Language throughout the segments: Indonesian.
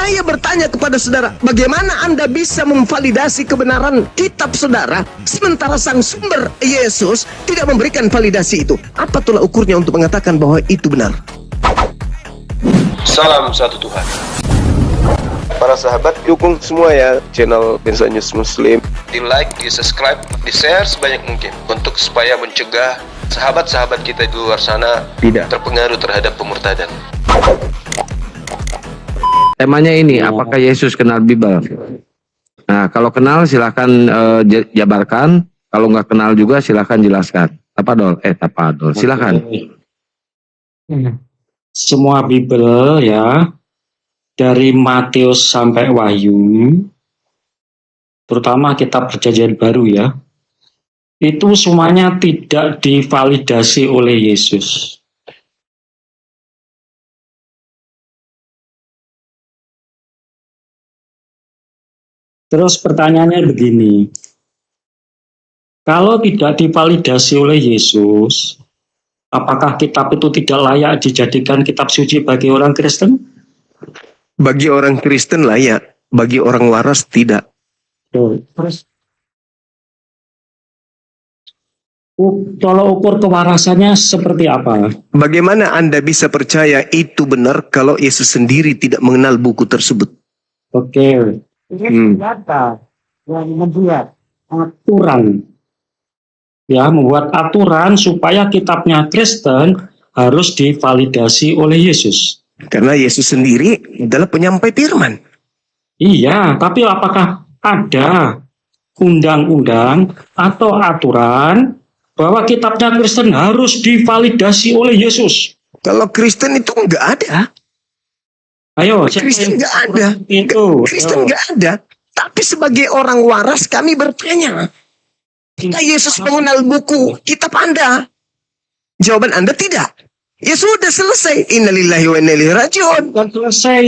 Saya bertanya kepada saudara, bagaimana Anda bisa memvalidasi kebenaran kitab saudara, sementara sang sumber Yesus tidak memberikan validasi itu? Apa tolak ukurnya untuk mengatakan bahwa itu benar? Salam satu Tuhan. Para sahabat, dukung semua ya channel Bensa News Muslim. Di like, di subscribe, di share sebanyak mungkin untuk supaya mencegah sahabat-sahabat kita di luar sana tidak terpengaruh terhadap pemurtadan. Temanya ini, apakah Yesus kenal Bible? Nah, kalau kenal silahkan jabarkan. Kalau nggak kenal juga silahkan jelaskan. Tapadol, silahkan. Semua Bible ya, dari Matius sampai Wahyu, terutama kitab Perjanjian Baru ya, itu semuanya tidak divalidasi oleh Yesus. Terus pertanyaannya begini, kalau tidak divalidasi oleh Yesus, apakah kitab itu tidak layak dijadikan kitab suci bagi orang Kristen? Bagi orang Kristen layak, bagi orang waras tidak. Terus tolak ukur kewarasannya seperti apa? Bagaimana Anda bisa percaya itu benar kalau Yesus sendiri tidak mengenal buku tersebut? Oke. Ini data yang membuat aturan, ya, membuat aturan supaya kitabnya Kristen harus divalidasi oleh Yesus. Karena Yesus sendiri adalah penyampai firman. Iya, tapi apakah ada undang-undang atau aturan bahwa kitabnya Kristen harus divalidasi oleh Yesus? Kalau Kristen itu nggak ada. Ayo, Kristen nggak ada. Kristen nggak ada. Tapi sebagai orang waras kami bertanya, apakah Yesus mengenal buku kitab Anda? Jawaban Anda tidak. Ya sudah selesai. Innalillahi wa inna ilaihi raji'un. Kan selesai.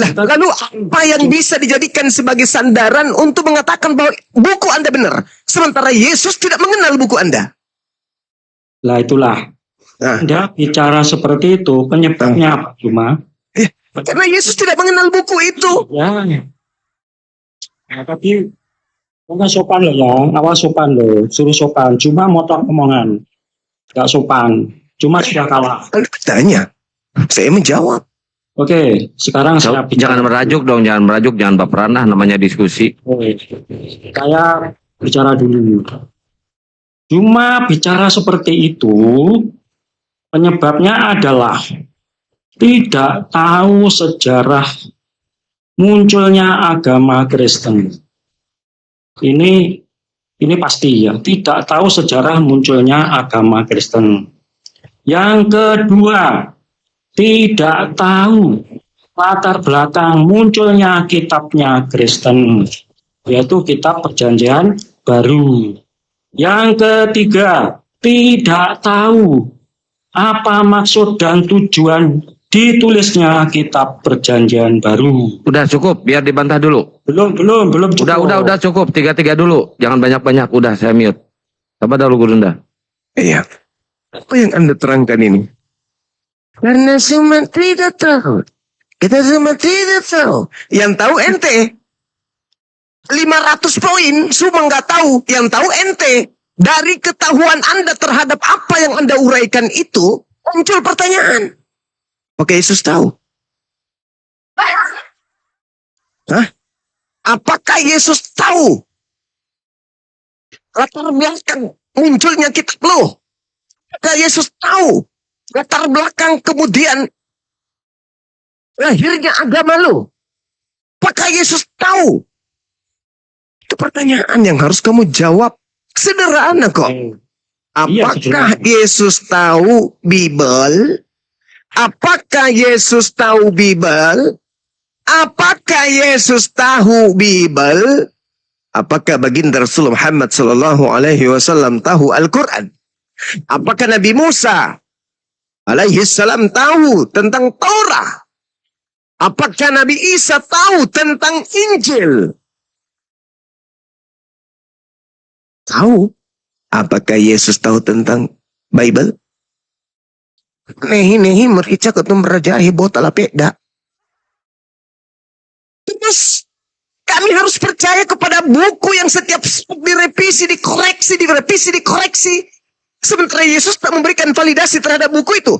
Lah, lalu apa yang bisa dijadikan sebagai sandaran untuk mengatakan bahwa buku Anda benar, sementara Yesus tidak mengenal buku Anda? Lah itulah. Anda bicara seperti itu, penyebabnya apa cuma? Karena Yesus tidak mengenal buku itu. Ya. Nah, tapi enggak sopan loh ya, awas sopan loh, suruh sopan. Cuma motor omongan, nggak sopan. Cuma sudah kalah. Anda bertanya, saya menjawab. Oke, sekarang saya bicara. Jangan merajuk dong, jangan merajuk, jangan baperan lah, namanya diskusi. Saya bicara dulu. Cuma bicara seperti itu, penyebabnya adalah tidak tahu sejarah munculnya agama Kristen. Ini pasti ya, tidak tahu sejarah munculnya agama Kristen. Yang kedua, tidak tahu latar belakang munculnya kitabnya Kristen, yaitu kitab Perjanjian Baru. Yang ketiga, tidak tahu apa maksud dan tujuan ditulisnya kitab Perjanjian Baru. Udah cukup, biar dibantah dulu. Belum cukup. Udah cukup, tiga dulu. Jangan banyak-banyak, udah saya mute. Coba dulu Gurunda. Iya. Apa yang Anda terangkan ini? Karena semua tidak tahu. Kita semua tidak tahu. Yang tahu ente. 500 poin, semua nggak tahu. Yang tahu ente. Dari ketahuan Anda terhadap apa yang Anda uraikan itu, muncul pertanyaan. Oke, Yesus tahu. Hah? Apakah Yesus tahu latar belakang munculnya kitab lo? Apakah Yesus tahu latar belakang kemudian lahirnya agama lo? Apakah Yesus tahu? Itu pertanyaan yang harus kamu jawab. Sederhana kok. Apakah Yesus tahu Bible? Apakah Yesus tahu Bible? Apakah Yesus tahu Bible? Apakah baginda Rasul Muhammad sallallahu alaihi wasallam tahu Al-Quran? Apakah Nabi Musa alaihi salam tahu tentang Taurat? Apakah Nabi Isa tahu tentang Injil? Tahu. Apakah Yesus tahu tentang Bible? Nehi merica ketum rajahi botala peda. Yesus. Kami harus percaya kepada buku yang setiap direvisi, dikoreksi, direvisi, dikoreksi. Sementara Yesus tak memberikan validasi terhadap buku itu.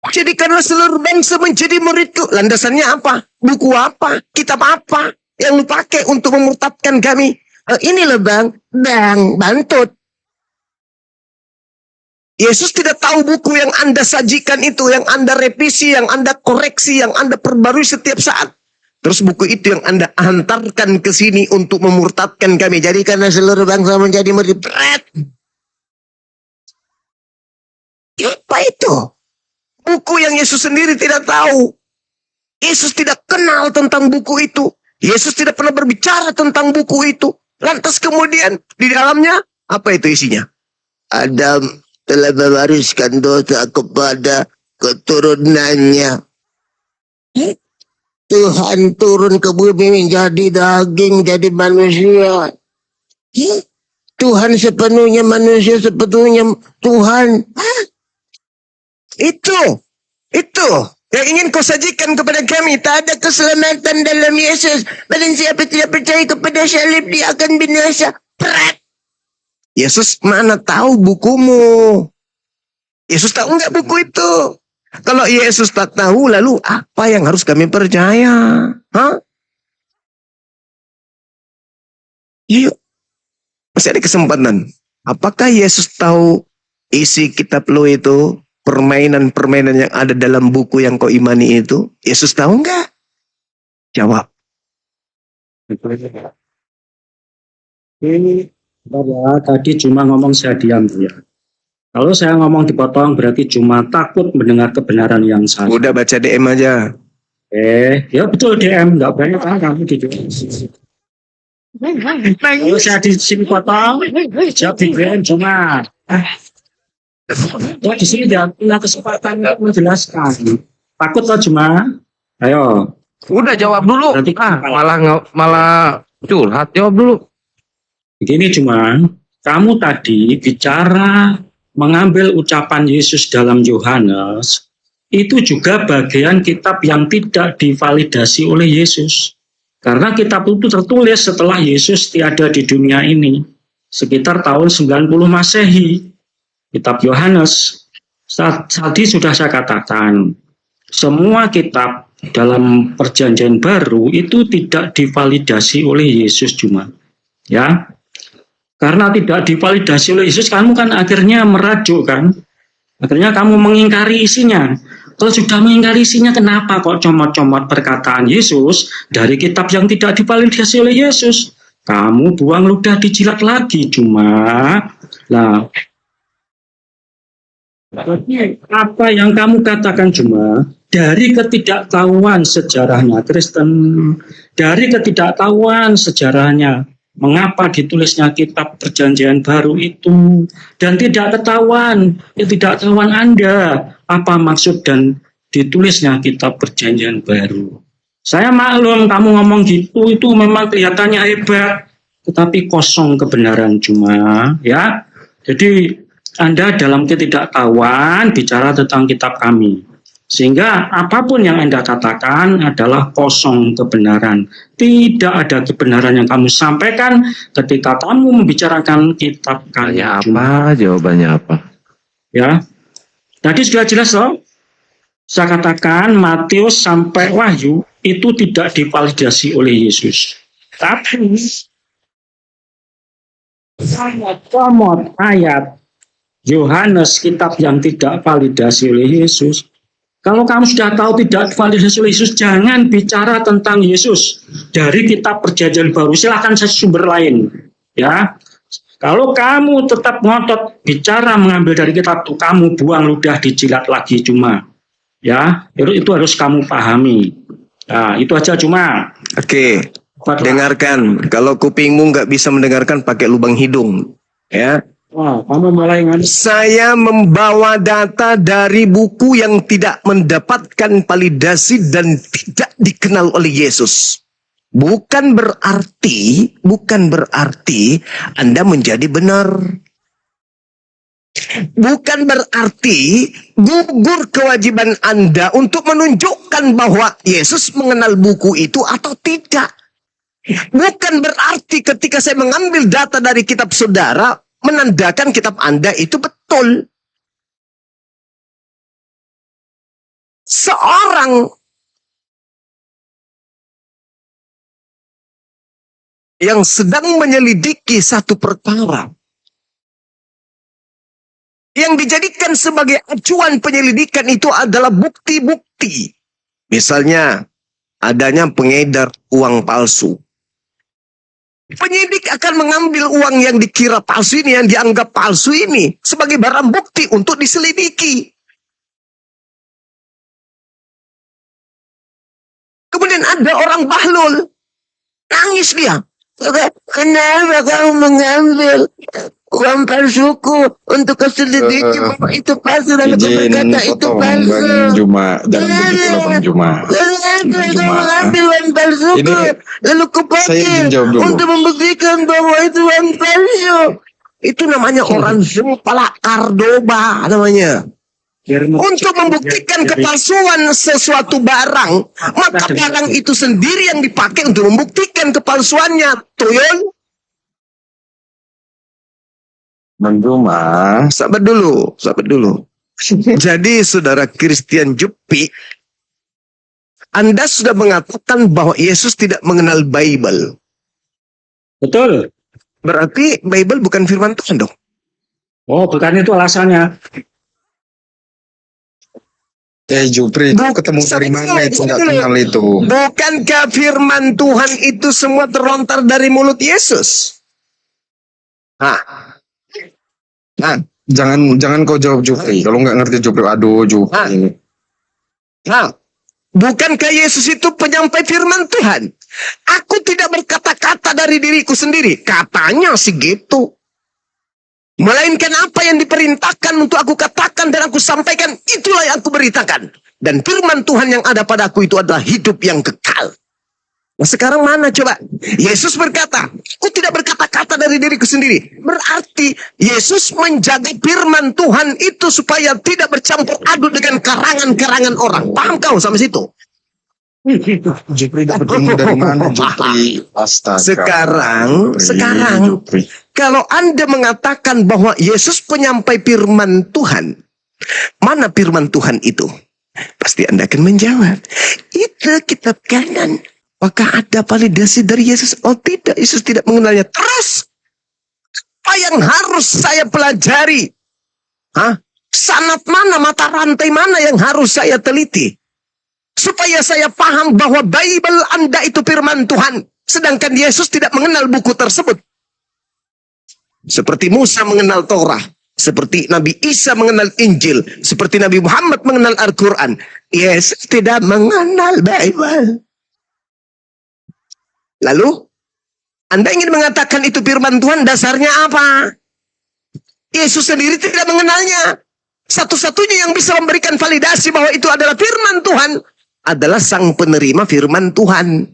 Jadikanlah seluruh bangsa menjadi muridku. Landasannya apa? Buku apa? Kitab apa yang lu pakai untuk memurtadkan kami? Ini loh bang, bantut. Yesus tidak tahu buku yang Anda sajikan itu, yang Anda revisi, yang Anda koreksi, yang Anda perbarui setiap saat. Terus buku itu yang Anda hantarkan ke sini untuk memurtadkan kami. Jadi karena seluruh bangsa menjadi murid. Apa itu? Buku yang Yesus sendiri tidak tahu. Yesus tidak kenal tentang buku itu. Yesus tidak pernah berbicara tentang buku itu. Lantas kemudian di dalamnya, apa itu isinya? Adam telah mewariskan dosa kepada keturunannya. Tuhan turun ke bumi menjadi daging, jadi manusia. Tuhan sepenuhnya manusia, sepenuhnya Tuhan. Itu yang ingin kau sajikan kepada kami. Tak ada keselamatan dalam Yesus. Barang siapa tidak percaya kepada salib, dia akan binasa. Yesus mana tahu bukumu? Yesus tahu enggak buku itu? Kalau Yesus tak tahu, lalu apa yang harus kami percaya? Yuk, masih ada kesempatan. Apakah Yesus tahu isi kitab lo itu? Permainan-permainan yang ada dalam buku yang kau imani itu? Yesus tahu enggak? Jawab. Tadi cuma ngomong saya diam ya. Kalau saya ngomong dipotong berarti cuma takut mendengar kebenaran yang salah. Udah baca DM aja. Ya betul DM, nggak banyak kan kamu gitu. Kalau saya di sini potong, jawab di DM cuma. Ya di sini dia punya kesempatan untuk menjelaskan. Takut loh cuma. Ayo. Udah jawab dulu. Berarti Malah curhat, jawab dulu. Begini cuma, kamu tadi bicara mengambil ucapan Yesus dalam Yohanes, itu juga bagian kitab yang tidak divalidasi oleh Yesus. Karena kitab itu tertulis setelah Yesus tiada di dunia ini, sekitar tahun 90 Masehi. Kitab Yohanes, tadi sudah saya katakan, semua kitab dalam perjanjian baru itu tidak divalidasi oleh Yesus cuma. Ya, karena tidak divalidasi oleh Yesus, kamu kan akhirnya merajuk kan? Akhirnya kamu mengingkari isinya. Kalau sudah mengingkari isinya, kenapa kok comot-comot perkataan Yesus dari kitab yang tidak divalidasi oleh Yesus? Kamu buang ludah dijilat lagi cuma. Nah, apa yang kamu katakan cuma dari ketidaktahuan sejarahnya Kristen, dari ketidaktahuan sejarahnya mengapa ditulisnya kitab perjanjian baru itu, dan tidak ketahuan Anda apa maksud dan ditulisnya kitab perjanjian baru. Saya maklum kamu ngomong gitu, itu memang kelihatannya hebat, tetapi kosong kebenaran cuma, ya. Jadi Anda dalam ketidaktahuan bicara tentang kitab kami. Sehingga apapun yang Anda katakan adalah kosong kebenaran. Tidak ada kebenaran yang kamu sampaikan ketika kamu membicarakan kitab kami. Apa? Jawabannya apa? Ya, tadi sudah jelas loh. Saya katakan Matius sampai Wahyu itu tidak divalidasi oleh Yesus. Tapi saya comot ayat Yohanes, kitab yang tidak validasi oleh Yesus. Kalau kamu sudah tahu tidak validasi oleh Yesus, jangan bicara tentang Yesus dari kitab perjanjian baru. Silahkan saya sumber lain. Ya, kalau kamu tetap ngotot bicara mengambil dari kitab itu, kamu buang ludah dijilat lagi cuma. Ya, itu harus kamu pahami. Nah, itu aja cuma. Oke, dengarkan. Kalau kupingmu nggak bisa mendengarkan, pakai lubang hidung. Ya. Wah, kamu mulai Saya membawa data dari buku yang tidak mendapatkan validasi dan tidak dikenal oleh Yesus. Bukan berarti Anda menjadi benar. Bukan berarti gugur kewajiban Anda untuk menunjukkan bahwa Yesus mengenal buku itu atau tidak. Bukan berarti ketika saya mengambil data dari kitab saudara, menandakan kitab Anda itu betul. Seorang yang sedang menyelidiki satu perkara, yang dijadikan sebagai acuan penyelidikan itu adalah bukti-bukti. Misalnya, adanya pengedar uang palsu. Penyidik akan mengambil uang yang dikira palsu ini, yang dianggap palsu ini, sebagai barang bukti untuk diselidiki. Kemudian ada orang bahlul, nangis dia. Kenapa kamu mengambil uang palsuku untuk keselidiki? Bapak itu palsu, dan aku berkata itu palsu. Bang Juma, jangan begitu loh Bang Juma. Kenapa kamu mengambil uang palsuku? Lalu kupakai untuk membuktikan bahwa itu uang palsu. Itu namanya orang Zempala Kardoba namanya. Untuk membuktikan kepalsuan sesuatu barang, maka barang itu sendiri yang dipakai untuk membuktikan kepalsuannya. Tuyul. Bang Juma, Sabar dulu. Jadi saudara Christian Jupi, Anda sudah mengatakan bahwa Yesus tidak mengenal Bible. Betul. Berarti Bible bukan firman Tuhan dong? Oh, bukan itu alasannya. Jupri, ketemu dari mana itu nggak kenal itu? Bukankah firman Tuhan itu semua terlontar dari mulut Yesus? Jangan kau jawab Jupri. Kalau nggak ngerti Jupri, aduh Jupri. Bukankah Yesus itu penyampai firman Tuhan? Aku tidak berkata-kata dari diriku sendiri. Katanya sih gitu. Melainkan apa yang diperintahkan untuk aku katakan dan aku sampaikan, itulah yang aku beritakan. Dan firman Tuhan yang ada padaku itu adalah hidup yang kekal. Nah sekarang mana coba? Yesus berkata, aku tidak berkata-kata dari diriku sendiri. Berarti Yesus menjaga firman Tuhan itu supaya tidak bercampur aduk dengan karangan-karangan orang. Paham kau sampai situ? Jupri dapat ilmu dari mana Jupri? Astaga. Sekarang Jupri. kalau Anda mengatakan bahwa Yesus penyampai firman Tuhan, mana firman Tuhan itu? Pasti Anda akan menjawab, itu kitab kanan. Apakah ada validasi dari Yesus? Oh tidak, Yesus tidak mengenalnya. Terus, apa yang harus saya pelajari? Sanad mana, mata rantai mana yang harus saya teliti? Supaya saya paham bahwa Bible Anda itu firman Tuhan. Sedangkan Yesus tidak mengenal buku tersebut. Seperti Musa mengenal Torah. Seperti Nabi Isa mengenal Injil. Seperti Nabi Muhammad mengenal Al-Quran. Yesus tidak mengenal Bible. Lalu, Anda ingin mengatakan itu firman Tuhan, dasarnya apa? Yesus sendiri tidak mengenalnya. Satu-satunya yang bisa memberikan validasi bahwa itu adalah firman Tuhan adalah sang penerima firman Tuhan.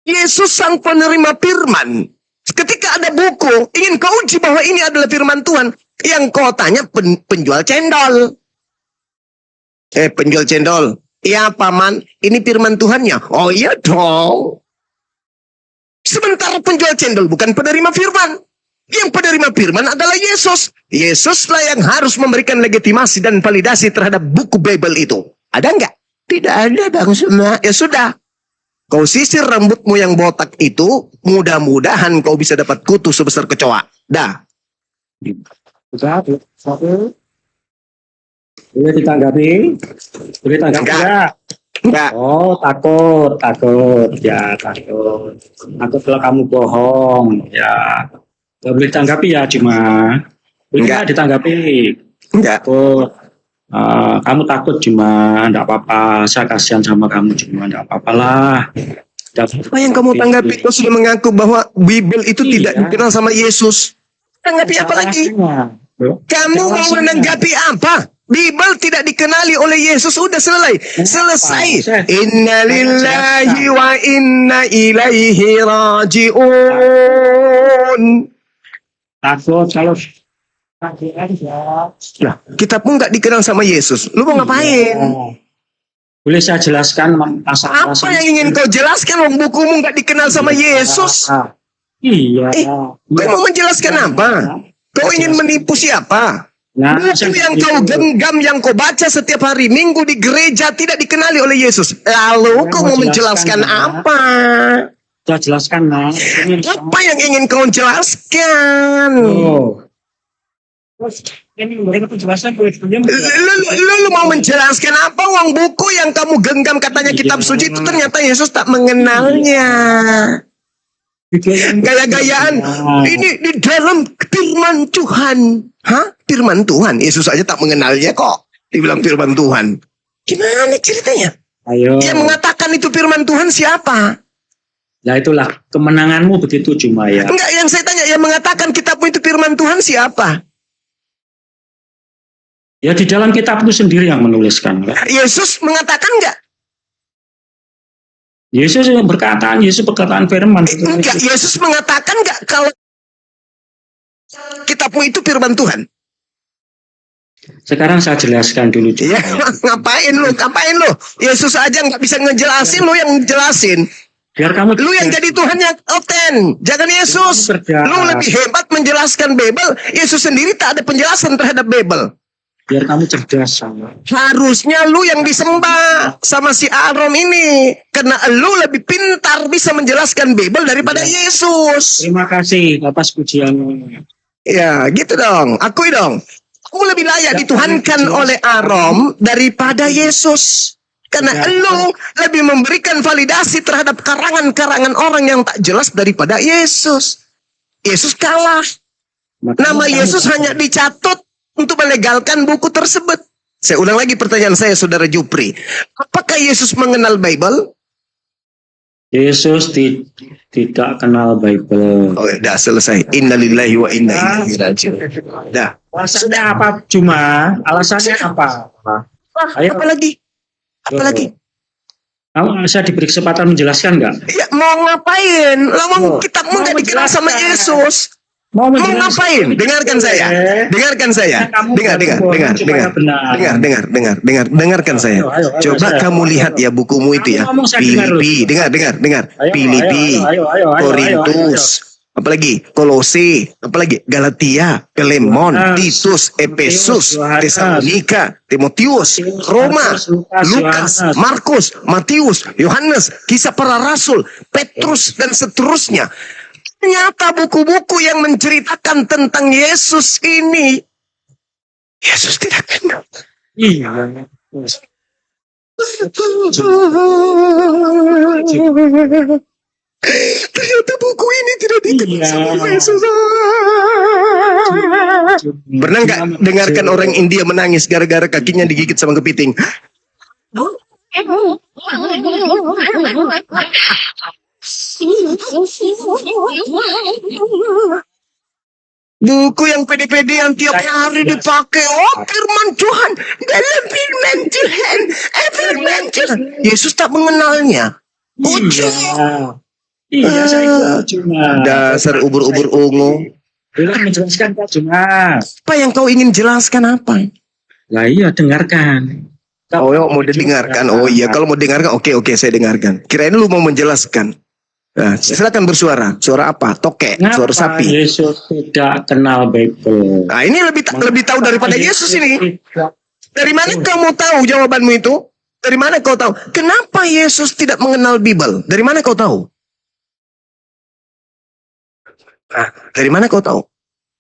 Yesus sang penerima firman. Ketika ada buku, ingin kau uji bahwa ini adalah firman Tuhan, yang kau tanya penjual cendol. Penjual cendol. Iya paman, ini firman Tuhannya. Oh iya dong. Sementara penjual cendol bukan penerima firman. Yang penerima firman adalah Yesus. Yesuslah yang harus memberikan legitimasi dan validasi terhadap buku Bible itu. Ada enggak? Tidak ada Bang Suma. Ya sudah. Kau sisir rambutmu yang botak itu, mudah-mudahan kau bisa dapat kutu sebesar kecoa. Dah. Boleh ditanggapi? Boleh ditanggapi enggak? Enggak. Oh, takut. Ya, takut. Takut kalau kamu bohong. Ya. Gak boleh ditanggapi ya, cuma enggak ditanggapi. Enggak. Takut. Kamu takut cuma enggak apa-apa. Saya kasihan sama kamu cuma enggak apa-apalah. Apa yang kamu tanggapi? Kau sudah mengaku bahwa Bible itu tidak dikenal sama Yesus. Tanggapi apa lagi? Kamu mau menanggapi apa? Bible tidak dikenali oleh Yesus. Sudah selesai. Inna lillahi wa inna ilaihi raji'un. Takut kalau ya. Nah, kitabmu nggak dikenal sama Yesus. Lu mau ngapain? Boleh saya jelaskan masalah Apa yang ingin kau jelaskan? Wong bukumu nggak dikenal sama Yesus. Iya. Kau mau menjelaskan apa? Kau ingin menipu siapa? Nah, Buku yang kau genggam, yang kau baca setiap hari Minggu di gereja tidak dikenali oleh Yesus. Lalu kau mau menjelaskan apa? Saya jelaskan, Mas. Apa yang ingin kau jelaskan? Oh. Ini mereka penjelasan Lu mau menjelaskan apa? Uang buku yang kamu genggam katanya kitab suci itu ternyata Yesus tak mengenalnya. Gaya-gayaan. Ini di dalam firman Tuhan. Hah? Firman Tuhan. Yesus aja tak mengenalnya kok. Dibilang firman Tuhan. Gimana ceritanya? Ayo. Yang mengatakan itu firman Tuhan siapa? Nah itulah kemenanganmu begitu cuma ya. Enggak, yang saya tanya yang mengatakan kitabmu itu firman Tuhan siapa? Ya di dalam kitab itu sendiri yang menuliskan. Yesus mengatakan enggak? Yesus berkataan firman. Enggak, Yesus mengatakan enggak kalau kitabmu itu firman Tuhan? Sekarang saya jelaskan dulu. Ya, ngapain lu? Yesus aja nggak bisa ngejelasin, lu yang jelasin. Biar kamu Lu yang jadi Tuhan yang oten, jangan Yesus. Lu lebih hebat menjelaskan Bible. Yesus sendiri tak ada penjelasan terhadap Bible. Biar kamu cerdas sama. Harusnya lu yang disembah sama si Aaron ini, karena lu lebih pintar bisa menjelaskan Bible daripada Yesus. Terima kasih atas pujianmu. Ya, gitu dong. Akui dong. Kamu lebih layak dituhankan oleh Aaron daripada Yesus. Karena lu lebih memberikan validasi terhadap karangan-karangan orang yang tak jelas daripada Yesus. Yesus kalah. Nama Yesus hanya dicatut untuk melegalkan buku tersebut. Saya ulang lagi pertanyaan saya, Saudara Jupri. Apakah Yesus mengenal Bible? Yesus tidak kenal Bible. Oh, dah selesai. Innalillahi wa inna ilaihi raji'un. Dah. Alasannya apa cuma? Alasannya apa? Ayo. Apa lagi? Apa lagi? Kamu bisa diberi kesempatan menjelaskan nggak? Ya, mau ngapain? Lama kitabmu nggak dikenal sama Yesus. Mau ngapain? Dengarkan saya. Dengarkan saya. Dengarkan saya. Coba kamu lihat ya bukumu itu ya. Filipi. Dengar. Filipi. Korintus. Apalagi Kolose, apalagi Galatia, Filemon, Titus, Efesus, Tesalonika, Timotius, Roma, Lukas, Markus, Matius, Yohanes, Kisah Para Rasul, Petrus dan seterusnya. Ternyata buku-buku yang menceritakan tentang Yesus ini, Yesus tidak kenal. Iya. Ternyata buku ini tidak dikenal sama Yesus. Pernah nggak dengarkan orang India menangis gara-gara kakinya digigit sama kepiting? Buku yang pede-pede yang tiap hari dipakai. Oh, firman Tuhan. Dalam firman Tuhan. Firman Tuhan. Yesus tak mengenalnya. Iya, saya cuma. Dasar ubur-ubur ungu. Bilang menjelaskan Pak cuma. Apa yang kau ingin jelaskan apa? Lah iya, dengarkan. Oh, mau didengarkan. Oh iya, kalau mau dengarkan, oke, saya dengarkan. Kirain lu mau menjelaskan. Nah, silakan bersuara. Suara apa? Tokek, suara sapi. Yesus tidak kenal Bible. Nah, ini lebih tahu daripada Yesus ini. Dari mana kamu tahu jawabanmu itu? Dari mana kau tahu? Kenapa Yesus tidak mengenal Bible? Dari mana kau tahu? Nah, dari mana kau tahu?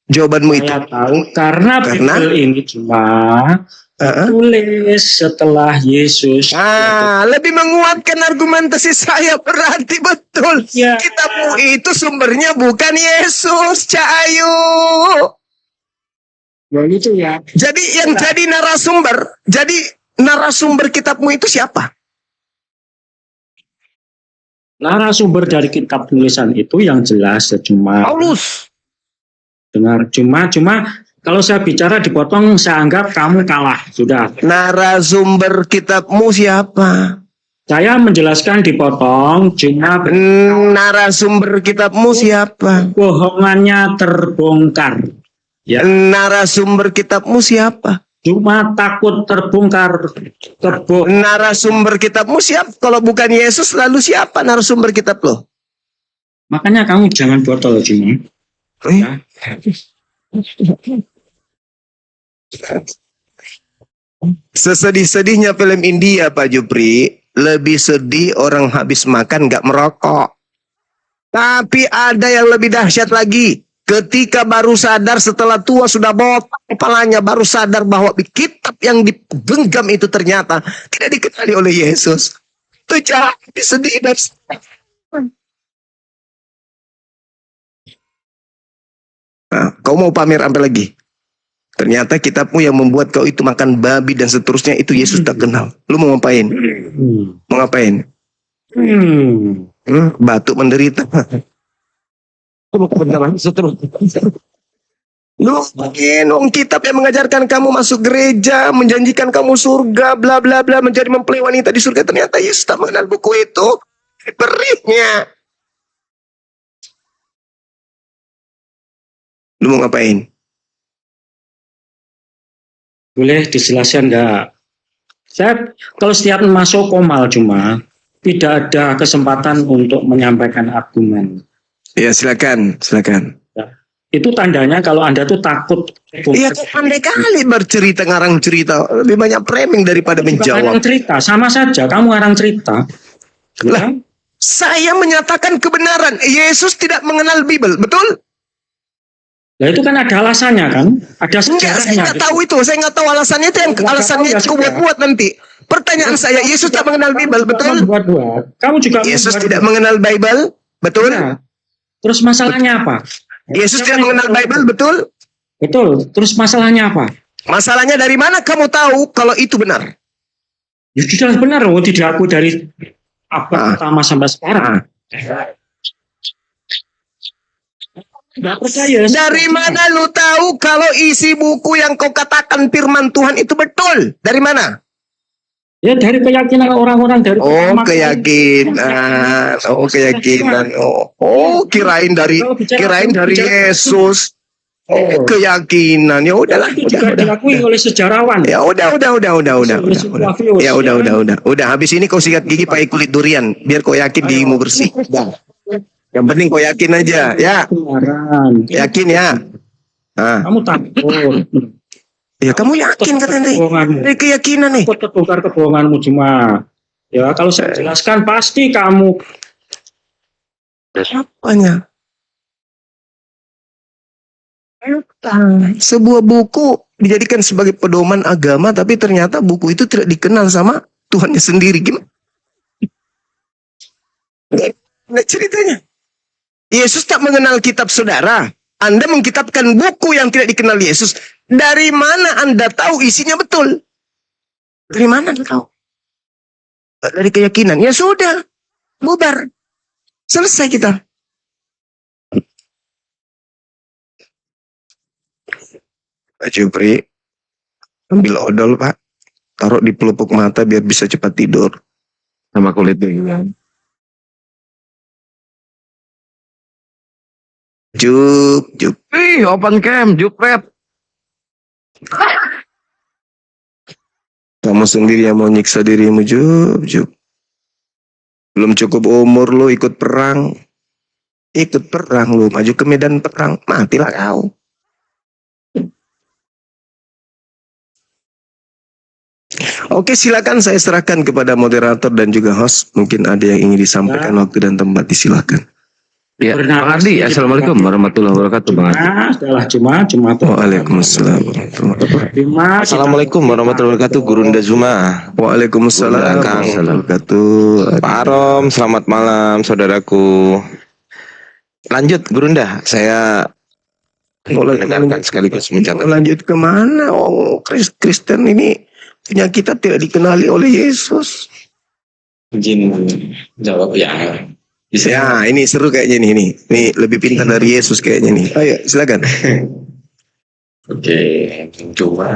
Jawabanmu itu? Saya tahu karena Bible ini cuma tulis setelah Yesus. Lebih menguatkan argumentasi saya, berarti betul. Ya. Kitabmu itu sumbernya bukan Yesus, Cahayu. Ya itu ya. Jadi yang jadi narasumber kitabmu itu siapa? Narasumber dari kitab tulisan itu yang jelas cuma Paulus. Dengar cuma kalau saya bicara dipotong, saya anggap kamu kalah sudah. Narasumber kitabmu siapa? Saya menjelaskan dipotong, cuma Narasumber kitabmu siapa? bohongannya terbongkar. Ya, Narasumber kitabmu siapa? cuma takut terbongkar. Narasumber kitabmu siapa? Kalau bukan Yesus, lalu siapa narasumber kitab lo? Makanya kamu jangan botol, cuma. Eh? Sesedih-sedihnya film India, Pak Jupri, lebih sedih orang habis makan nggak merokok. Tapi ada yang lebih dahsyat lagi. Ketika baru sadar setelah tua sudah botak kepalanya, baru sadar bahwa kitab yang digenggam itu ternyata tidak dikenali oleh Yesus. Itu jauh lebih sedih dan nah, kau mau pamer apa lagi? Ternyata kitabmu yang membuat kau itu makan babi dan seterusnya itu Yesus tak kenal. Lu mau ngapain? Mau ngapain? Batuk menderita. Lu kebenaran seterusnya. Lu mungkin kitab yang mengajarkan kamu masuk gereja, menjanjikan kamu surga, bla bla bla, menjadi mempelai wanita di surga. Ternyata Yesus tak mengenal buku itu. Perihnya. Lu mau ngapain? Boleh dijelaskan enggak? Saya kalau setiap masuk komal cuma tidak ada kesempatan untuk menyampaikan argumen. Ya silakan, silakan. Itu tandanya kalau Anda tuh takut. Iya, kok pandai kali bercerita, ngarang cerita. Lebih banyak framing daripada menjawab. Ngarang cerita, sama saja. Kamu ngarang cerita. Lah, saya menyatakan kebenaran. Yesus tidak mengenal Bible, betul? Nah itu kan ada alasannya kan? Ada Enggak, saya sejarahnya. nggak tahu itu. Saya nggak tahu alasannya itu. Yang alasannya tahu, ya itu sudah. buat-buat nanti. Pertanyaan saya, Yesus tak mengenal Bible, betul? Buat-buat. Kamu juga Yesus membuat-buat. tidak mengenal Bible, betul? Ya. Terus masalahnya apa? Yesus tidak mengenal Bible, betul? Betul. Terus masalahnya apa? Masalahnya dari mana kamu tahu kalau itu benar? Ya sudah benar, oh tidak aku dari abad pertama sampai sekarang. Nggak percaya. Dari mana lu tahu kalau isi buku yang kau katakan firman Tuhan itu betul? Dari mana? Ya dari keyakinan orang-orang dari Oh, pertama kali. keyakinan. Oh, keyakinan. Oh, kirain dari Yesus. Oh, keyakinan. Ya udahlah, Itu udah. juga diakui oleh sejarawan. Ya udah. Oleh sebuah filosofi. Ya udah. Udah habis ini kau sikat gigi pakai kulit durian biar kau yakin gigimu bersih. Dah. Yang penting kau yakin aja, ya. Kebenaran. Yakin ya. Nah, Kamu takut. ya kamu yakin kan nanti? Kebohonganmu. Dari keyakinan nih. Takut terbongkar kebohonganmu cuma. Ya kalau saya jelaskan pasti kamu. Apanya? Sebuah buku dijadikan sebagai pedoman agama, tapi ternyata buku itu tidak dikenal sama Tuhannya sendiri. Gimana? Nggak ceritanya. Yesus tak mengenal kitab saudara. Anda mengkitabkan buku yang tidak dikenal Yesus. Dari mana Anda tahu isinya betul? Dari mana Anda tahu? Dari keyakinan. Ya sudah. Bubar. Selesai kita. Pak Jupri, ambil odol Pak. Taruh di pelupuk mata biar bisa cepat tidur. Sama kulit durian. Jup. Ih, open cam, jupret. Kamu sendiri yang mau nyiksa dirimu, Jup. Belum cukup umur lu ikut perang. Ikut perang lu, maju ke medan perang. Matilah kau. Oke, silakan saya serahkan kepada moderator dan juga host. Mungkin ada yang ingin disampaikan waktu dan tempat, disilakan. Ya, Bang Ardi, assalamualaikum warahmatullahi wabarakatuh, Bang Ardi. Adalah cuma. Waalaikumsalam warahmatullahi wabarakatuh. Assalamualaikum warahmatullahi wabarakatuh, Gurunda Zuma. Waalaikumsalam warahmatullahi wabarakatuh. Pak Arom, selamat malam saudaraku. Lanjut Gurunda, saya mendengarkan sekaligus mencatat. Lanjut kemana? Oh, Kristen ini punya kitab tidak dikenali oleh Yesus. Izin jawab ya. Bisa. Ya, ini seru kayaknya nih. Ini lebih pintar dari Yesus kayaknya nih. Ayo, silakan. Oke, cuma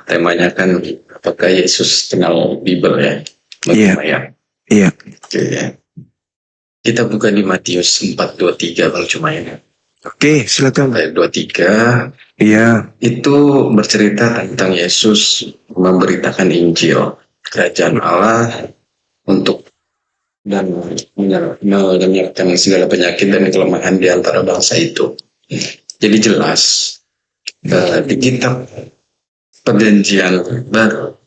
temanya kan apakah Yesus kenal Bible ya? Iya. Bagaimana ya? Iya. Oke. Kita buka di Matius 4:23 Bang Jumain. Oke, silakan. Ayat 23 Iya. itu bercerita tentang Yesus memberitakan Injil kerajaan Allah untuk dan menyerahkan segala penyakit dan kelemahan di antara bangsa itu. Jadi jelas di kitab Perjanjian Baru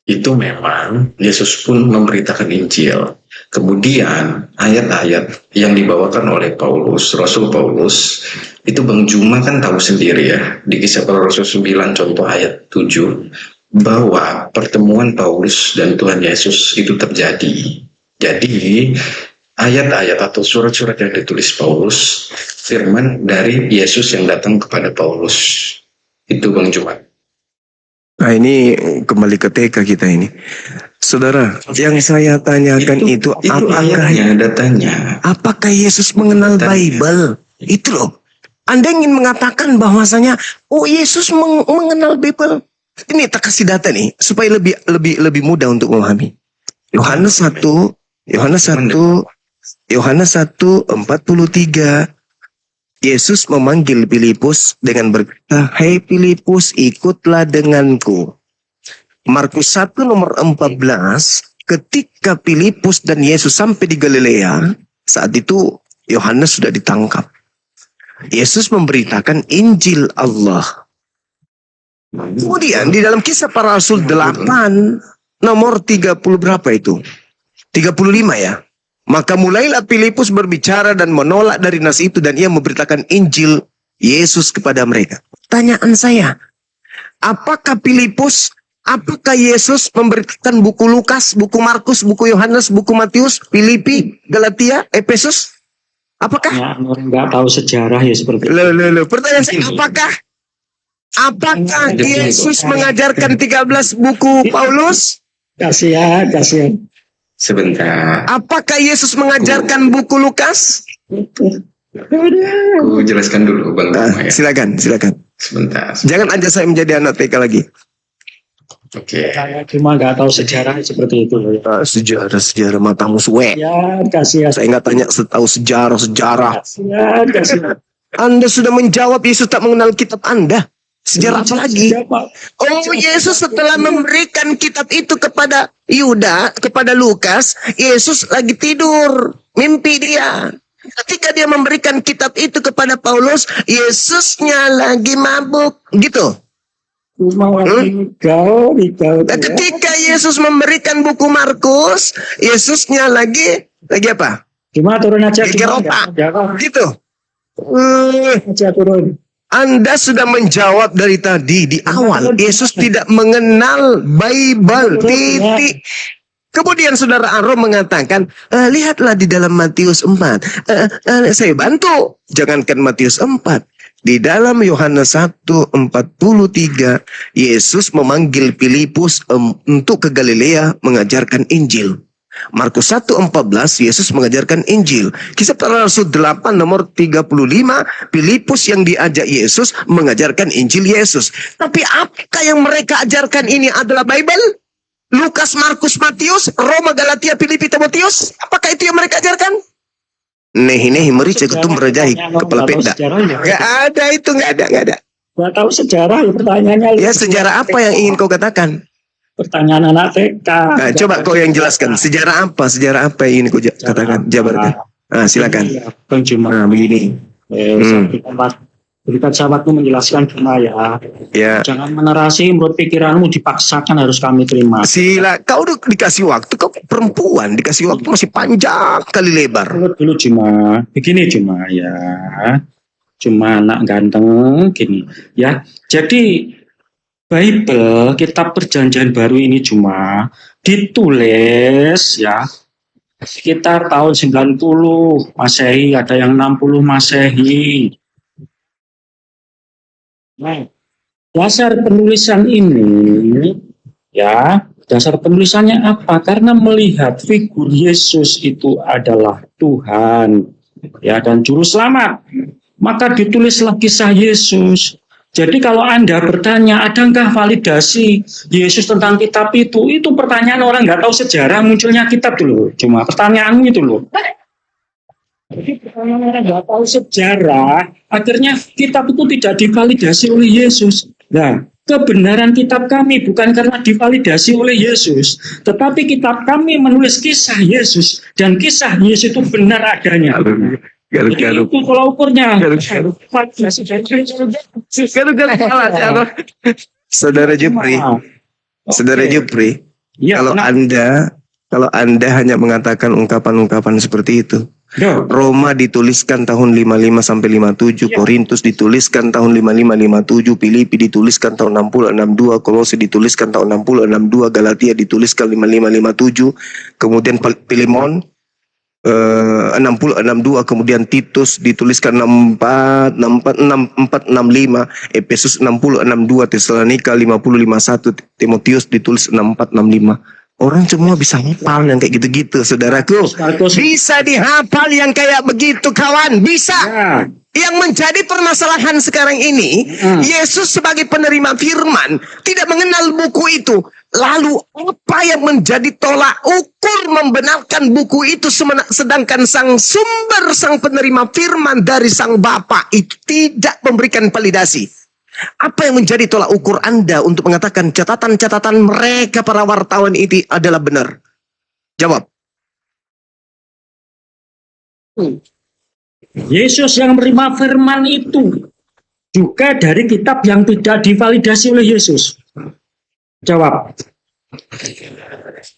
itu memang Yesus pun memberitakan Injil. Kemudian ayat-ayat yang dibawakan oleh Paulus, Rasul Paulus, itu Bang Juma kan tahu sendiri ya, di Kisah Para Rasul 9 contoh ayat 7, bahwa pertemuan Paulus dan Tuhan Yesus itu terjadi. Jadi ayat-ayat atau surat-surat yang ditulis Paulus, firman dari Yesus yang datang kepada Paulus. Itu Bang Juma. Nah, ini kembali ke TK kita ini. Saudara, yang saya tanyakan itu ayatnya, datanya. apakah Yesus mengenal Datanya. Bible? Itu loh. Anda ingin mengatakan bahwasanya Yesus mengenal Bible. Ini tak kasih data nih supaya lebih mudah untuk memahami. Yohanes 1:43. Yesus memanggil Filipus dengan berkata, "Hei Filipus, ikutlah denganku." Markus 1 nomor 14, ketika Filipus dan Yesus sampai di Galilea, saat itu Yohanes sudah ditangkap. Yesus memberitakan Injil Allah. Kemudian di dalam Kisah Para Rasul 8 nomor 30 berapa itu? 35 ya. Maka mulailah Filipus berbicara dan menolak dari nas itu dan ia memberitakan Injil Yesus kepada mereka. Tanyaan saya, apakah Yesus memberitakan buku Lukas, buku Markus, buku Yohanes, buku Matius, Filipi, Galatia, Efesus? Apakah? Ya, orang nggak tahu sejarah ya seperti itu. Pertanyaan saya, apakah Yesus mengajarkan 13 buku Paulus? Kasihan. Sebentar, Apakah Yesus mengajarkan buku Lukas? aku jelaskan dulu Bang Juma ya. Silakan. Sebentar. Jangan ajak saya menjadi anak TK lagi. Oke. Saya cuma nggak tahu sejarah seperti itu loh. Sejarah matamu suwe. Ya, kasihan. Saya nggak tanya tahu sejarah. Kasihan. Anda sudah menjawab Yesus tak mengenal kitab Anda. Sejarah apa lagi? Yesus setelah memberikan kitab itu kepada kepada Lukas, Yesus lagi tidur, mimpi dia. Ketika dia memberikan kitab itu kepada Paulus, Yesusnya lagi mabuk, gitu. Ketika Yesus memberikan buku Markus, Yesusnya lagi apa? Cuma turun aja. Geger otak, gitu. Aja turun. Anda sudah menjawab dari tadi di awal. Yesus tidak mengenal Bible. Titik. Kemudian saudara Arom mengatakan, lihatlah di dalam Matius 4. Saya bantu. Jangankan Matius 4. Di dalam Yohanes 1:43, Yesus memanggil Filipus untuk ke Galilea mengajarkan Injil. Markus 1:14, Yesus mengajarkan Injil. Kisah Para Rasul 8 nomor 35, Filipus yang diajak Yesus mengajarkan Injil Yesus. Tapi apakah yang mereka ajarkan ini adalah Bible? Lukas, Markus, Matius, Roma, Galatia, Filipi, Timotius? Apakah itu yang mereka ajarkan? Nehi merica ketum merajahi kepala peda. Gak ada itu, gak ada. Gak tahu sejarah ya pertanyaannya. Ya, sejarah apa yang ingin kau katakan? Pertanyaan anak TK. Nah, coba kau yang jelaskan. Sejarah apa yang ingin kau katakan? Jabarkan. Silakan. Bang Juma. Begini. Berikan sahabatmu menjelaskan cuma ya. Ya. Jangan menerasi menurut pikiranmu dipaksakan harus kami terima. Kau udah dikasih waktu, kau perempuan dikasih waktu masih panjang kali lebar. Dulu cuma begini cuma ya. Cuma anak ganteng gini ya. Jadi Bible, kitab Perjanjian Baru ini cuma ditulis ya sekitar tahun 90 Masehi, ada yang 60 Masehi. Nah, dasar penulisan ini ya, dasar penulisannya apa? Karena melihat figur Yesus itu adalah Tuhan ya dan juru selamat. Maka ditulislah kisah Yesus. Jadi kalau Anda bertanya, adakah validasi Yesus tentang kitab itu pertanyaan orang nggak tahu sejarah munculnya kitab dulu. Cuma pertanyaanmu itu loh. Jadi pertanyaan orang nggak tahu sejarah, akhirnya kitab itu tidak divalidasi oleh Yesus. Nah, kebenaran kitab kami bukan karena divalidasi oleh Yesus, tetapi kitab kami menulis kisah Yesus, dan kisah Yesus itu benar adanya. Jadi itu tolak ukurnya. Saudara Jupri, Ya, kalau Anda hanya mengatakan ungkapan-ungkapan seperti itu, Roma dituliskan tahun 55 sampai 57, Korintus dituliskan tahun 55 57, Filipi dituliskan tahun 60 62, Kolose dituliskan tahun 60 62, Galatia dituliskan 55 57, kemudian Filemon 60 62, kemudian Titus dituliskan 64 64 65, Efesus 60 62, Tesalonika 50 51, Timotius ditulis 64 65. Orang semua bisa hafal yang kayak gitu-gitu, saudaraku. Bisa dihafal yang kayak begitu, kawan. Bisa. Ya. Yang menjadi permasalahan sekarang ini, Yesus sebagai penerima firman tidak mengenal buku itu. Lalu apa yang menjadi tolak ukur membenarkan buku itu, sedangkan sang sumber, sang penerima firman dari sang Bapa itu tidak memberikan validasi? Apa yang menjadi tolak ukur Anda untuk mengatakan catatan-catatan mereka para wartawan itu adalah benar? Jawab. Yesus yang menerima firman itu juga dari kitab yang tidak divalidasi oleh Yesus. Jawab.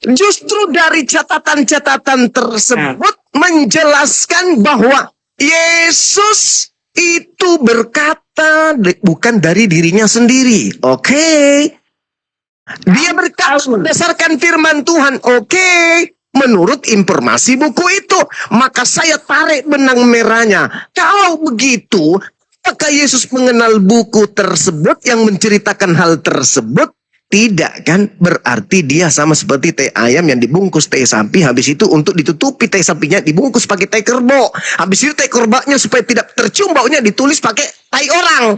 Justru dari catatan-catatan tersebut menjelaskan bahwa Yesus itu berkata bukan dari dirinya sendiri. Oke. Dia berkata berdasarkan firman Tuhan. Oke. Menurut informasi buku itu. Maka saya tarik benang merahnya. Kalau begitu, apakah Yesus mengenal buku tersebut yang menceritakan hal tersebut? Tidak kan? Berarti dia sama seperti teh ayam yang dibungkus teh sapi. Habis itu untuk ditutupi teh sapinya dibungkus pakai teh kerbau. Habis itu teh kerbaunya supaya tidak tercium baunya ditulis pakai tai orang.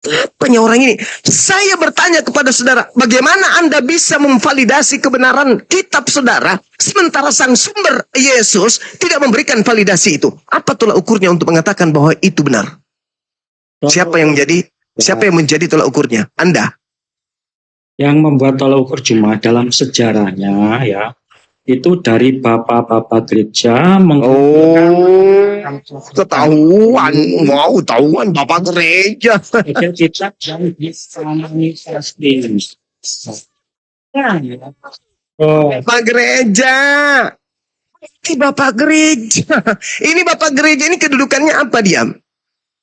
Apanya orang ini? Saya bertanya kepada saudara, bagaimana Anda bisa memvalidasi kebenaran kitab saudara sementara sang sumber Yesus tidak memberikan validasi itu? Apa tolak ukurnya untuk mengatakan bahwa itu benar? Siapa yang menjadi tolak ukurnya? Anda. Yang membuat tolak ukur cuma dalam sejarahnya ya, itu dari bapak-bapak gereja Ketahuan. Wow, tahuan bapak gereja. kitab yang bisa manifesting. Bapak gereja. Ini bapak gereja. Ini bapak gereja ini kedudukannya apa dia?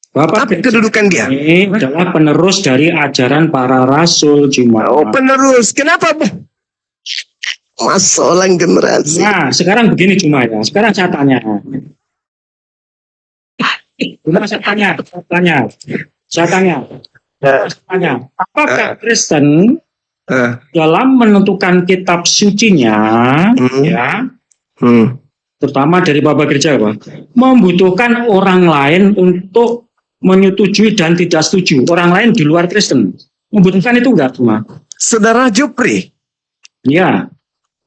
Bapak Apa kedudukan dia? ini adalah penerus dari ajaran para rasul cuma. Oh, penerus. Kenapa, Bu? Masalah generasi. Nah, sekarang begini cuma ya. Sekarang saya tanya. Saya tanya. Apakah Kristen dalam menentukan kitab sucinya, ya, terutama dari Bapak Gereja, membutuhkan orang lain untuk menyetujui dan tidak setuju? Orang lain di luar Kristen membutuhkan itu enggak cuma? Saudara Jupri, Ya.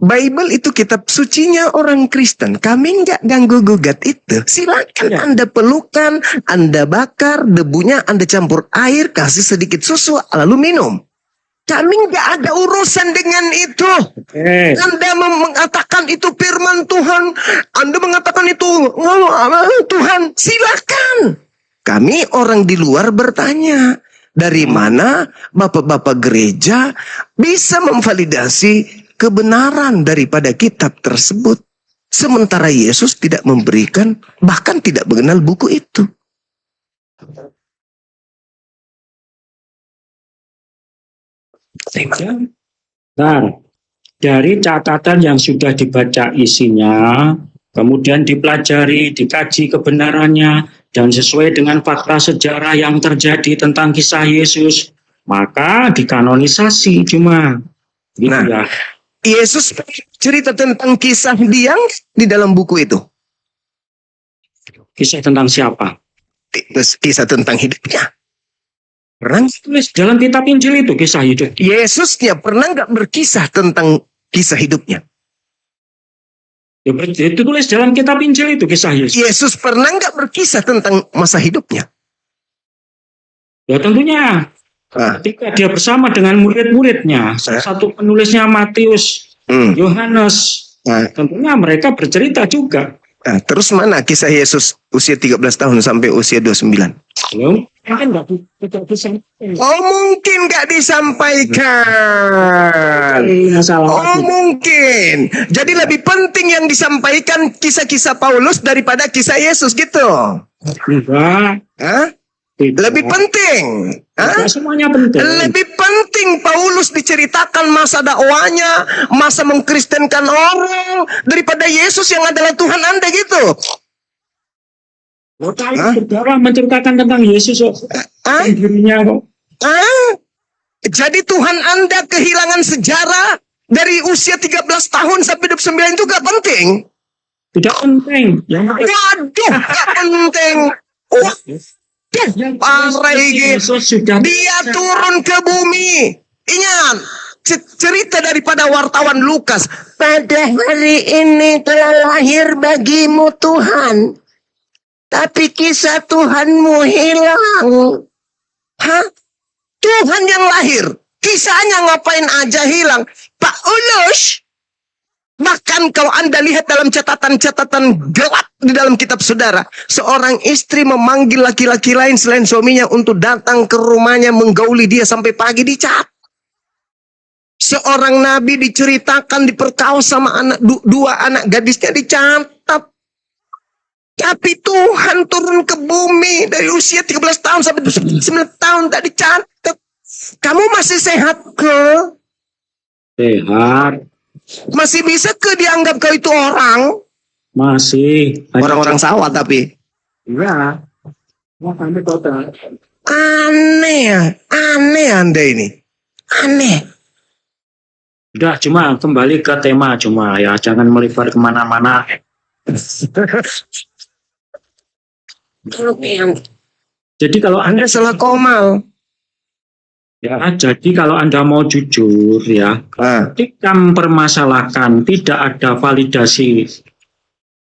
Bible itu kitab sucinya orang Kristen. Kami nggak ganggu gugat itu. Silakan Anda pelukan, Anda bakar, debunya Anda campur air, kasih sedikit susu, lalu minum. Kami nggak ada urusan dengan itu. Anda mengatakan itu firman Tuhan, Anda mengatakan itu Tuhan, silakan. Kami orang di luar bertanya, dari mana bapak-bapak gereja bisa memvalidasi kebenaran daripada kitab tersebut, sementara Yesus tidak memberikan, bahkan tidak mengenal buku itu. Nah, dari catatan yang sudah dibaca isinya, kemudian dipelajari, dikaji kebenarannya, dan sesuai dengan fakta sejarah yang terjadi tentang kisah Yesus, maka dikanonisasi cuma. Gitu ya. Yesus cerita tentang kisah dia di dalam buku itu. Kisah tentang siapa? kisah tentang hidupnya? Pernah? Tulis dalam kitab Injil itu kisah hidup. Yesusnya pernah nggak berkisah tentang kisah hidupnya? Ya, itu tulis dalam kitab Injil itu kisah Yesus. Yesus pernah nggak berkisah tentang masa hidupnya? Ya tentunya. Ah. Ketika dia bersama dengan murid-muridnya, salah satu penulisnya Matius, Yohanes, tentunya mereka bercerita juga. Nah, terus mana kisah Yesus usia 13 tahun sampai usia 29? Belum, mungkin tidak bisa. Oh, mungkin nggak disampaikan. Oh, mungkin. Jadi lebih penting yang disampaikan kisah-kisah Paulus daripada kisah Yesus gitu. Enggak. Hah? Lebih penting. Hah? Semuanya penting. Lebih penting Paulus diceritakan masa dakwanya, masa mengkristenkan orang, daripada Yesus yang adalah Tuhan Anda gitu. Berdarah menceritakan tentang Yesus dirinya kok. Jadi Tuhan Anda kehilangan sejarah dari usia 13 tahun sampai 29 itu gak penting. Tidak penting. Waduh, gak penting. Oh, parah ini. Dia turun ke bumi. Ingat, cerita daripada wartawan Lukas. Pada hari ini telah lahir bagimu Tuhan. Tapi kisah Tuhanmu hilang. Hah? Tuhan yang lahir. Kisahnya ngapain aja hilang. Pak Ulus. Bahkan kalau Anda lihat dalam catatan-catatan gelap di dalam kitab saudara. Seorang istri memanggil laki-laki lain selain suaminya untuk datang ke rumahnya menggauli dia sampai pagi dicat. Seorang nabi diceritakan diperkaos sama dua anak gadisnya dicatat. Tapi Tuhan turun ke bumi dari usia 13 tahun sampai 29 tahun tak dicatat. Kamu masih sehat ke? Sehat. Masih bisa ke dianggap kau itu orang? Masih. Orang-orang sawah tapi. Iya. Aneh ya. Aneh Anda ini. Aneh. Udah cuma kembali ke tema cuma ya. Jangan melebar kemana-mana. Jadi kalau Anda salah komal. Ya, jadi kalau Anda mau jujur ya, ketika mempermasalahkan tidak ada validasi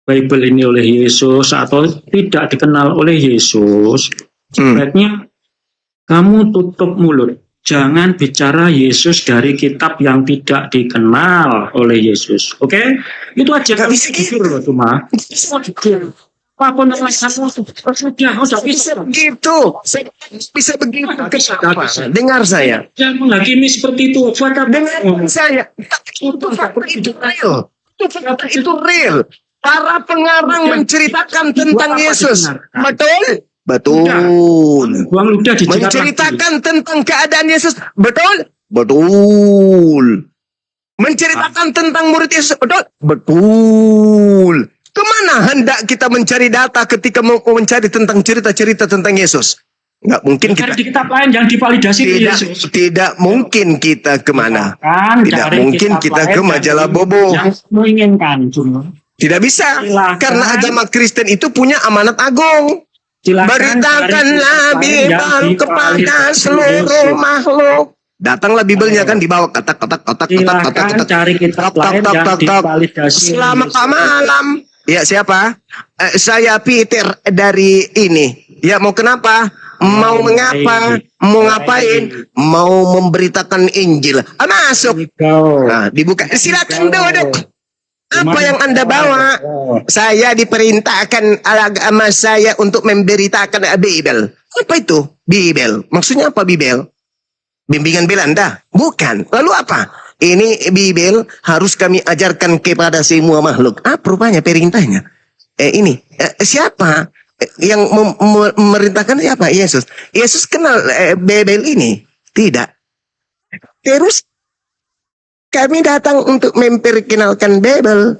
Bible ini oleh Yesus atau tidak dikenal oleh Yesus, sebaiknya kamu tutup mulut. Jangan bicara Yesus dari kitab yang tidak dikenal oleh Yesus. Oke? Itu aja. Gak bisa jujur loh cuma. Apapun alasanmu sudah bisa begitu. Bisa begitu. Kenapa? Dengar saya. Jangan menghakimi seperti itu. Dengar saya. Itu fakta, itu real. Itu real. Para pengarang menceritakan tentang Yesus. Betul? Betul. Menceritakan tentang keadaan Yesus. Betul? Betul. Menceritakan tentang murid Yesus. Betul? Betul. Kemana hendak kita mencari data ketika mau mencari tentang cerita-cerita tentang Yesus? Nggak mungkin kita. Di kitab lain yang divalidasi Yesus. Tidak mungkin kita kemana. Tidak mungkin kita ke majalah Bobo. Yang menginginkan cuma. Tidak bisa. Karena agama Kristen itu punya amanat agung. Beritakanlah Bible kepada seluruh makhluk. Datanglah Bibelnya kan dibawa kotak-kotak. Cari kitab lain yang divalidasi. Selamat malam. Ya siapa? Saya Peter dari ini. Ya mau kenapa? Mau mengapa? Mau ngapain? Mau memberitakan Injil. Masuk. Nah, dibuka. Silakan duduk. Apa yang Anda bawa? Saya diperintahkan agama saya untuk memberitakan Bible. Apa itu? Bible. Maksudnya apa Bible? Bimbingan Belanda? Bukan. Lalu apa? Ini Bible harus kami ajarkan kepada semua makhluk. Apa rupanya perintahnya? Siapa yang memerintahkan siapa? Yesus. Yesus kenal Bible ini? Tidak. Terus kami datang untuk memperkenalkan Bible.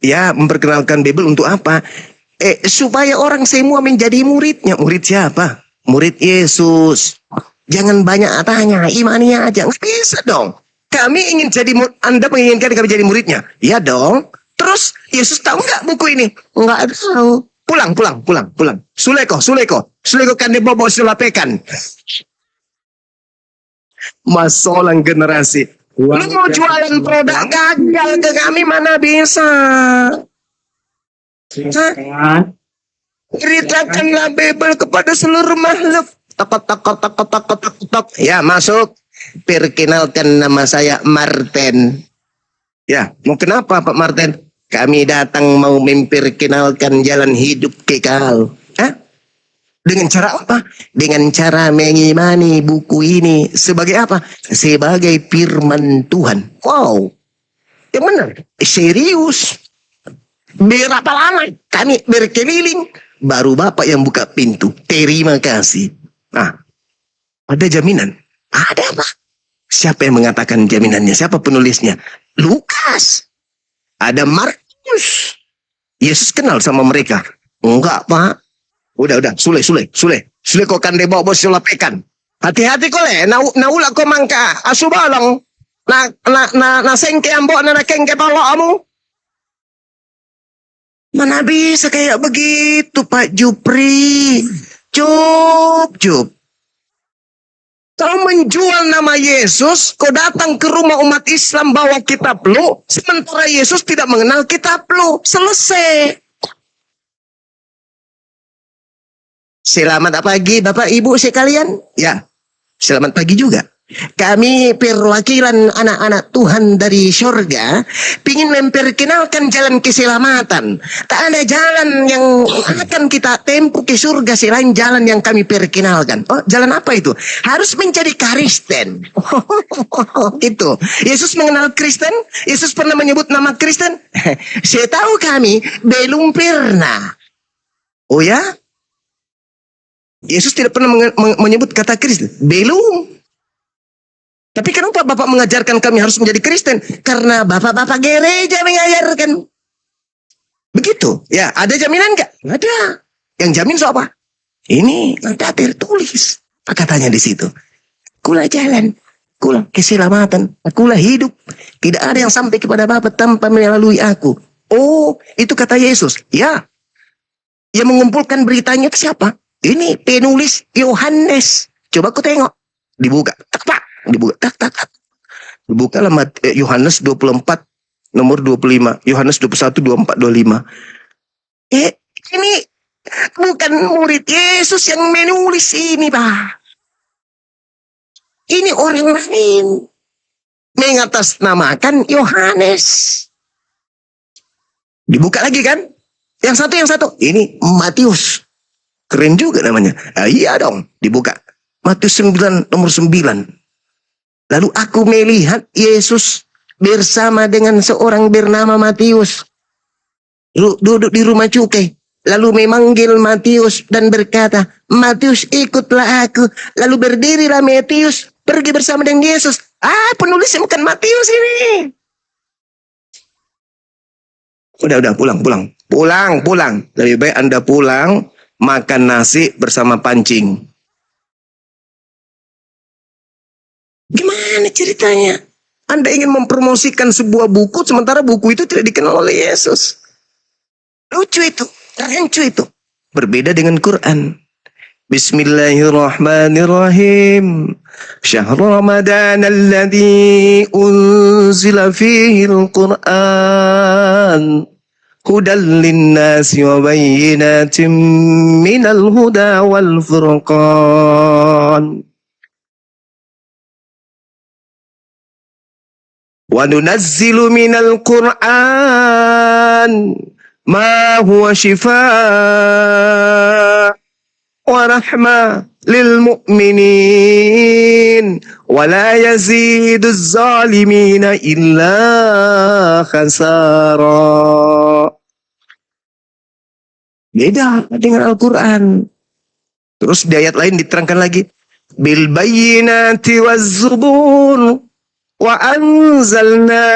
Ya, memperkenalkan Bible untuk apa? Supaya orang semua menjadi muridnya. Murid siapa? Murid Yesus. Jangan banyak tanya, imaninya aja. Nggak bisa dong. Kami ingin jadi, Anda menginginkan kami jadi muridnya? Ya dong. Terus Yesus tahu nggak buku ini? Nggak tahu. pulang. Suleko kan dibawa sulapekan. Masolang generasi. Lu mau jualan produk gagal ke kami mana bisa? Hah? Ceritakanlah Bible kepada seluruh makhluk. Tok. Ya, masuk. Perkenalkan, nama saya Martin. Ya, mau kenapa Pak Martin? Kami datang mau memperkenalkan jalan hidup kekal. Hah? Dengan cara apa? Dengan cara mengimani buku ini. Sebagai apa? Sebagai firman Tuhan. Wow. Yang benar. Serius. Berapa lama kami berkeliling, baru Bapak yang buka pintu. Terima kasih. Nah, ada jaminan. Ada apa? Siapa yang mengatakan jaminannya? Siapa penulisnya? Lukas. Ada Markus. Yesus kenal sama mereka. Enggak, Pak. Udah. Sule kok kan bawa bos sulapekan. Hati-hati kok le. Naula ko mangka. Asubalong. Na sengke ambok na kengke paloamu. Mana bisa kayak begitu Pak Jupri. Cup. Kau menjual nama Yesus, kau datang ke rumah umat Islam bawa kitab lu, sementara Yesus tidak mengenal kitab lu. Selesai. Selamat pagi Bapak Ibu sekalian. Ya, selamat pagi juga. Kami perwakilan anak-anak Tuhan dari surga ingin memperkenalkan jalan keselamatan. Tak ada jalan yang akan kita tempuh ke surga selain jalan yang kami perkenalkan. Oh, jalan apa itu? Harus menjadi Kristen. Itu. Yesus mengenal Kristen? Yesus pernah menyebut nama Kristen? Saya tahu kami belum pernah. Oh ya? Yesus tidak pernah menyebut kata Kristen. Belum. Tapi kenapa Bapak mengajarkan kami harus menjadi Kristen? Karena Bapak-Bapak gereja mengajarkan. Begitu. Ya, ada jaminan nggak? Ada. Yang jamin siapa? Ini ada tertulis. Apa katanya di situ? Akulah jalan, akulah keselamatan, akulah hidup. Tidak ada yang sampai kepada Bapak tanpa melalui aku. Oh, itu kata Yesus. Ya. Yang mengumpulkan beritanya itu siapa? Ini penulis Yohanes. Coba aku tengok. Dibuka. Tak. Dibuka lah Yohanes 24 nomor 25. Yohanes 21 24 25. Ini bukan murid Yesus yang menulis ini, Pak. Ini orang lain mengatasnamakan Yohanes. Dibuka lagi kan? Yang satu. Ini Matius. Keren juga namanya. Iya dong, dibuka. Matius 9 nomor 9. Lalu aku melihat Yesus bersama dengan seorang bernama Matius. Duduk di rumah cukai. Lalu memanggil Matius dan berkata, Matius ikutlah aku. Lalu berdirilah Matius pergi bersama dengan Yesus. Penulisnya bukan Matius ini. Udah pulang. Lebih baik Anda pulang, makan nasi bersama pancing. Gimana ceritanya? Anda ingin mempromosikan sebuah buku, sementara buku itu tidak dikenal oleh Yesus. Lucu itu, rancu itu. Berbeda dengan Quran. Bismillahirrahmanirrahim. Syahr Ramadan alladhi unzila fihi al-Quran. Hudan linnasi wa bayyinatin minal huda wal furqan. وَنُنَزِّلُ مِنَ الْقُرْآنِ مَا هُوَ شِفَاءٌ وَرَحْمَةٌ لِلْمُؤْمِنِينَ وَلَا يَزِيدُ الظَّالِمِينَ إِلَّا خَسَارًا. Beda dengan Al-Quran. Terus di ayat lain diterangkan lagi. بِالْبَيِّنَاتِ وَالزُّبُورِ وَأَنزَلْنَا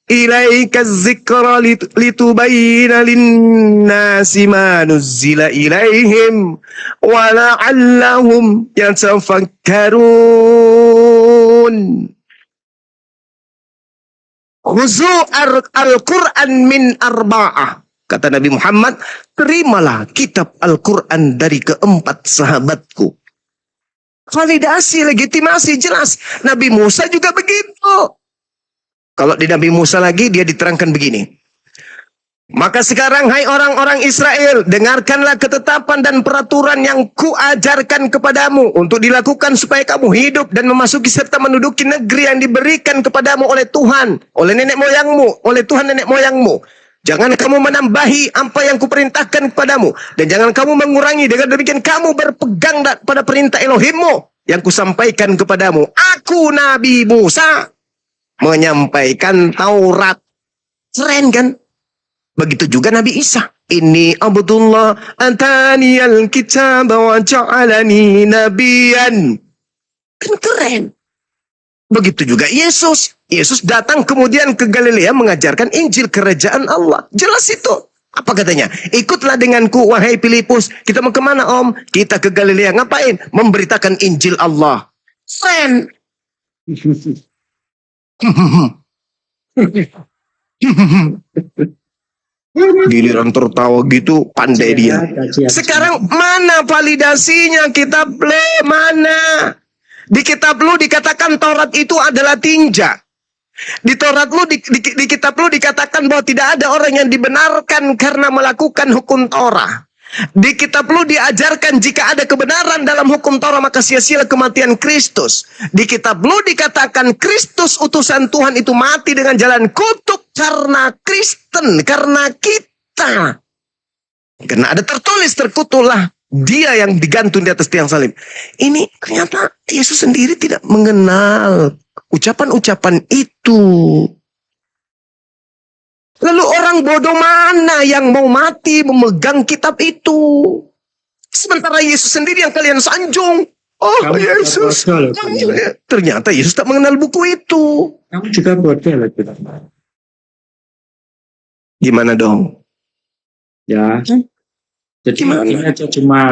إِلَيْكَ الذِّكْرَ لِتُبَيِّنَ لِلنَّاسِ مَا نُزِّلَ إِلَيْهِمْ وَلَعَلَّهُمْ يَتَفَكَّرُونَ. خُذُوا الْقُرْآنَ مِنْ أَرْبَعَةٍ. Kata Nabi Muhammad, terimalah kitab Al-Quran dari keempat sahabatku. Validasi, legitimasi, jelas. Nabi Musa juga begitu. Kalau di Nabi Musa lagi, dia diterangkan begini. Maka sekarang, hai orang-orang Israel, dengarkanlah ketetapan dan peraturan yang kuajarkan kepadamu untuk dilakukan supaya kamu hidup dan memasuki serta menduduki negeri yang diberikan kepadamu oleh Tuhan, oleh nenek moyangmu, oleh Tuhan nenek moyangmu. Jangan kamu menambahi apa yang kuperintahkan kepadamu, dan jangan kamu mengurangi. Dengan demikian kamu berpegang pada perintah Elohimmu yang kusampaikan kepadamu. Aku Nabi Musa menyampaikan Taurat. Keren kan? Begitu juga Nabi Isa. Inni Abdullah ataniyal kitab wa ja'alani nabiyan. Kan keren. Begitu juga Yesus. Yesus datang kemudian ke Galilea mengajarkan Injil kerajaan Allah. Jelas itu. Apa katanya? Ikutlah denganku wahai Filipus. Kita mau kemana om? Kita ke Galilea. Ngapain? Memberitakan Injil Allah. Keren. Giliran tertawa gitu, pandai dia. Sekarang mana validasinya kitab lu? Mana? Di kitab lu dikatakan Taurat itu adalah tinja. Di Taurat lu, di kitab lu dikatakan bahwa tidak ada orang yang dibenarkan karena melakukan hukum Torah. Di kitab lu diajarkan jika ada kebenaran dalam hukum Torah maka sia-sia kematian Kristus. Di kitab lu dikatakan Kristus utusan Tuhan itu mati dengan jalan kutuk karena Kristen, karena kita. Karena ada tertulis terkutuklah dia yang digantung di atas tiang salib. Ini ternyata Yesus sendiri tidak mengenal ucapan-ucapan itu. Lalu orang bodoh mana yang mau mati memegang kitab itu? Sementara Yesus sendiri yang kalian sanjung. Oh Kamu Yesus. juga bodoh loh. Ternyata Yesus tak mengenal buku itu. Kamu juga bodoh loh. Gimana dong? Ya. Jadi Gimana? ini aja cuma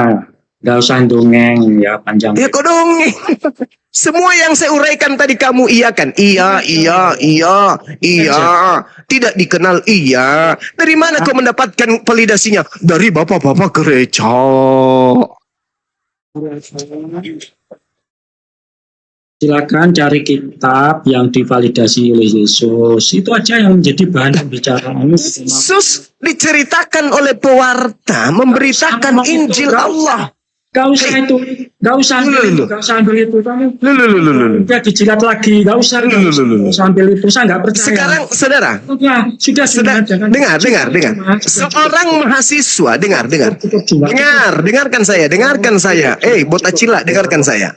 nggak usah dongeng ya panjang. Ya kok dongeng. Semua yang saya uraikan tadi kamu iakan. Iya. Tidak dikenal iya. Dari mana kau mendapatkan validasinya? Dari bapak-bapak gereja. Silakan cari kitab yang divalidasi oleh Yesus. Itu aja yang menjadi bahan pembicaraan. Yesus diceritakan oleh pewarta memberitakan Injil Allah. Gak usah itu, gak usah ambil itu, gak usah ambil itu. Kamu udah dijilat lagi, gak usah ambil itu. Saya nggak percaya. Sekarang saudara, sudah jangan. dengar. Seorang mahasiswa, dengarkan saya. Bota cila, dengarkan saya.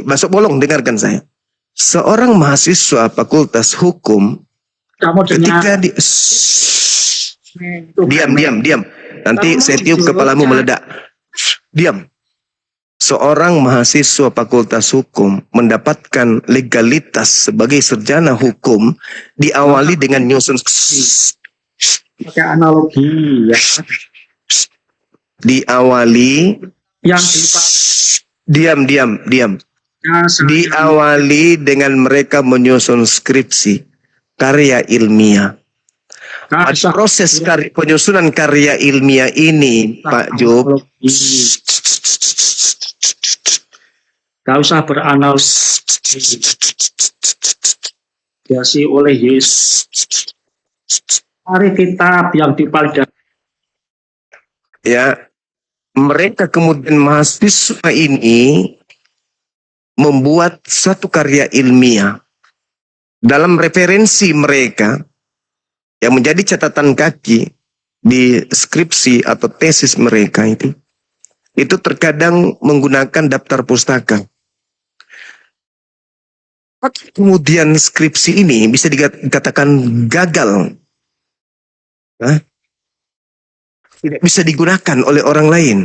Masuk bolong, dengarkan saya. Seorang mahasiswa Fakultas Hukum Kamu ketika diam. Nanti saya tiup kepalamu meledak. Diam. Seorang mahasiswa Fakultas Hukum mendapatkan legalitas sebagai sarjana hukum diawali dengan nyusun pakai analogi ya. Diawali Yang diam. saya- Diawali dengan mereka menyusun skripsi karya ilmiah. Pada proses penyusunan karya ilmiah ini, Pak Job, gak usah beranalisis oleh Yesus. Cari kitab yang divalidasi. ya, mereka kemudian mahasiswa ini membuat satu karya ilmiah dalam referensi mereka yang menjadi catatan kaki di skripsi atau tesis mereka itu terkadang menggunakan daftar pustaka. Kemudian skripsi ini bisa dikatakan gagal. Tidak bisa digunakan oleh orang lain.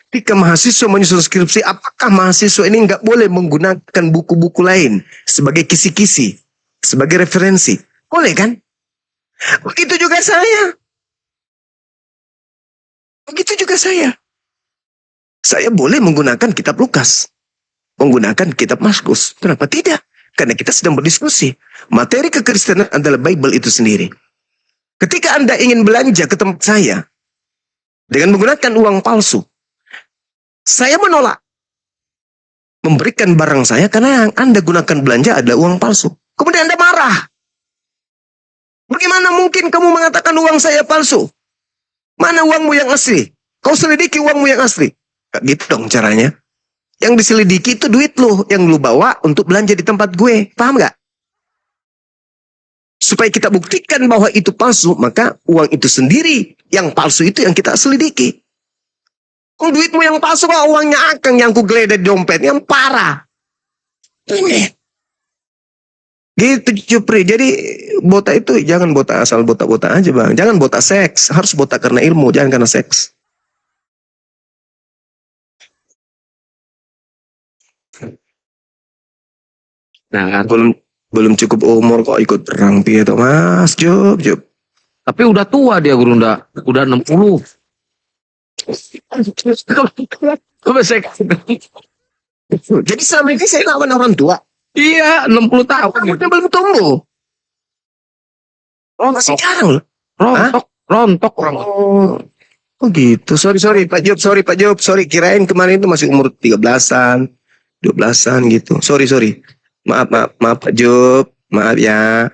Ketika mahasiswa menyusun skripsi, apakah mahasiswa ini nggak boleh menggunakan buku-buku lain sebagai kisi-kisi, sebagai referensi? Boleh kan? Begitu juga saya. Saya boleh menggunakan kitab Lukas, menggunakan kitab Mazkus. Kenapa tidak? Karena kita sedang berdiskusi. Materi kekristenan adalah Bible itu sendiri. Ketika Anda ingin belanja ke tempat saya dengan menggunakan uang palsu, saya menolak memberikan barang saya karena yang Anda gunakan belanja adalah uang palsu. Kemudian Anda marah. Bagaimana mungkin kamu mengatakan uang saya palsu? Mana uangmu yang asli? Kau selidiki uangmu yang asli. Gak gitu dong caranya. Yang diselidiki itu duit lu yang lu bawa untuk belanja di tempat gue. Paham gak? Supaya kita buktikan bahwa itu palsu, maka uang itu sendiri yang palsu itu yang kita selidiki. Oh, duitmu yang palsu kok, uangnya Akang yang ku geledah di dompet yang parah. Ini. Gitu Jupri. Jadi botak itu jangan botak asal botak-botak aja bang. Jangan botak seks. Harus botak karena ilmu, jangan karena seks. Nah, Belum cukup umur kok ikut perang piye toh Mas Job. tapi udah tua dia guru, udah 60. Coba saya Jadi selama ini saya lawan orang tua. iya 60 tahun. Rambutnya belum tumbuh. Oh masih jarang loh. Rontok. Oh gitu. Sorry Pak Job. Sorry kirain kemarin itu masih umur 13-an, 12-an gitu. Sorry. Maaf Pak Job. Maaf ya.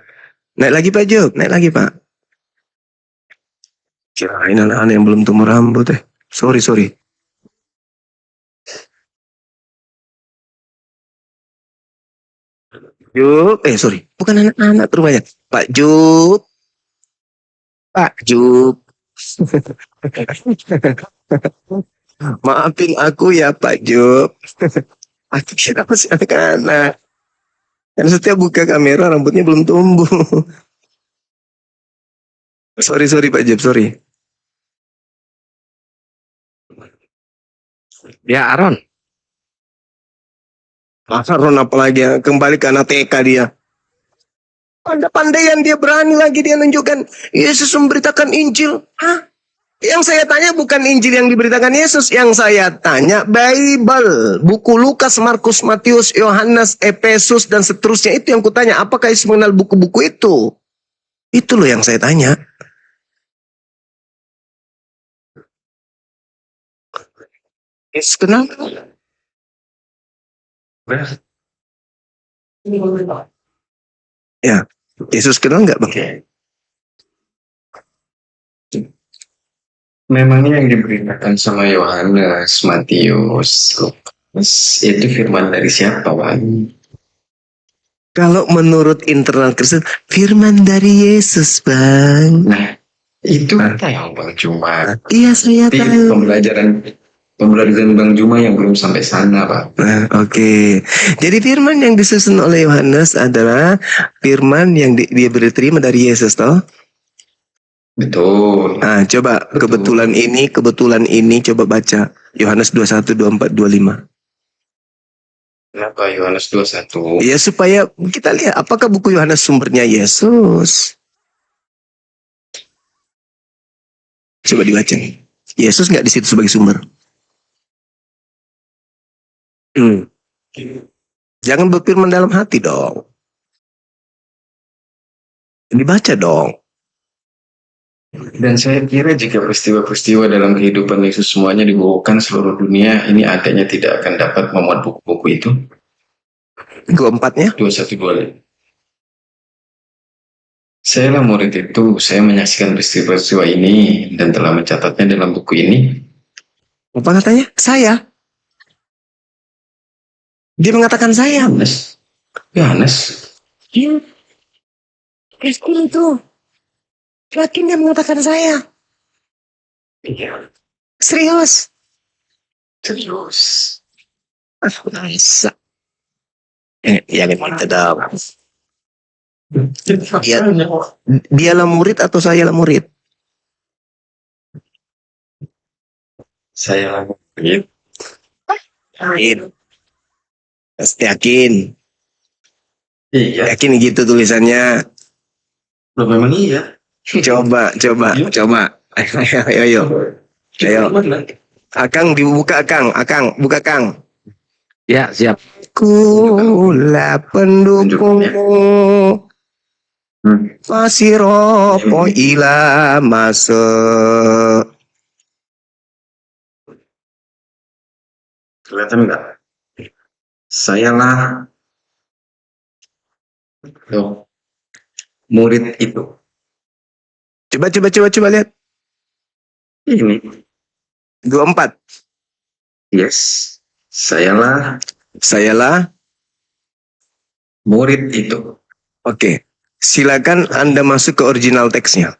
Naik lagi Pak Job. Naik lagi Pak. Kirain anak-anak yang belum tumbuh rambut Sorry. Job. Sorry. Bukan anak-anak rupanya. Pak Job. Maafin aku ya Pak Job. Aku kira masih anak-anak. Karena setiap buka kamera rambutnya belum tumbuh. Sorry Pak Job, sorry. Ya Aaron. Aaron apalagi ya, kembali ke anak TK dia. Pandai-pandaian dia berani lagi dia nunjukkan Yesus memberitakan Injil. Hah? Yang saya tanya bukan Injil yang diberitakan Yesus. Yang saya tanya Bible. Buku Lukas, Markus, Matius, Yohanes, Efesus, dan seterusnya. Itu yang kutanya. Apakah Yesus mengenal buku-buku itu? Itu loh yang saya tanya. Yesus kenal? Ya, Yesus kenal nggak bang? Memangnya yang diberitakan sama Yohanes, Matius, Lukas, itu firman dari siapa, Bang? Kalau menurut internal Kristen, firman dari Yesus, Bang. Nah, itu tahu Bang Juma. Iya, saya Tapi tahu. pembelajaran Bang Juma yang belum sampai sana, Bang. Nah, oke. Jadi firman yang disusun oleh Yohanes adalah firman yang dia diterima dari Yesus, toh? Betul. Nah, coba Betul. kebetulan ini coba baca Yohanes 21, 24, 25. Kenapa Yohanes 21? Ya supaya kita lihat apakah buku Yohanes sumbernya Yesus. Coba dibaca. Yesus nggak di situ sebagai sumber. Jangan berfirman dalam hati dong. Dibaca dong. Dan saya kira jika peristiwa-peristiwa dalam kehidupan Yesus semuanya dibukukan seluruh dunia, ini adanya tidak akan dapat memuat buku-buku itu. 24-nya? 2125. Saya lah murid itu, saya menyaksikan peristiwa-peristiwa ini dan telah mencatatnya dalam buku ini. Apa katanya? Saya. Dia mengatakan saya. Yohanes. Iya. Kristen itu. Yakin dia mengatakan saya. Iya. Serius. Serius. Masa. Ya memang tidak. Dialah murid atau saya lah murid? Saya lah murid. Yakin. Pasti yakin. Iya. Yakin gitu tulisannya. Loh, memang iya. Coba. Ayo. Akang dibuka Akang. Buka Akang. Ya siap. kula pendukungmu masih ropo ila masuk. Kelihatan nggak? Sayalah murid itu. Coba lihat. Ini. 24. Yes. Sayalah murid itu. Oke. Silakan Anda masuk ke original teksnya.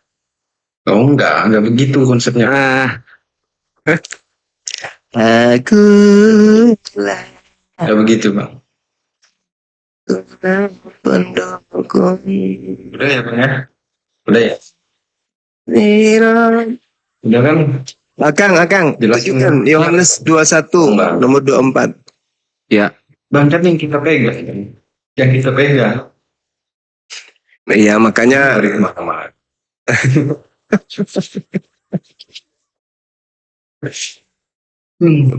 Oh enggak begitu konsepnya. Aku Enggak begitu, Bang. pendukung Udah ya, Bang ya? Udah ya? Udah kan? Akang, Jelasin. tunjukkan Yohanes 21 Enggak. nomor 24. Ya, Bang kan yang kita pegang. Yang kita pegang. Iya, makanya Dari kemana-mana.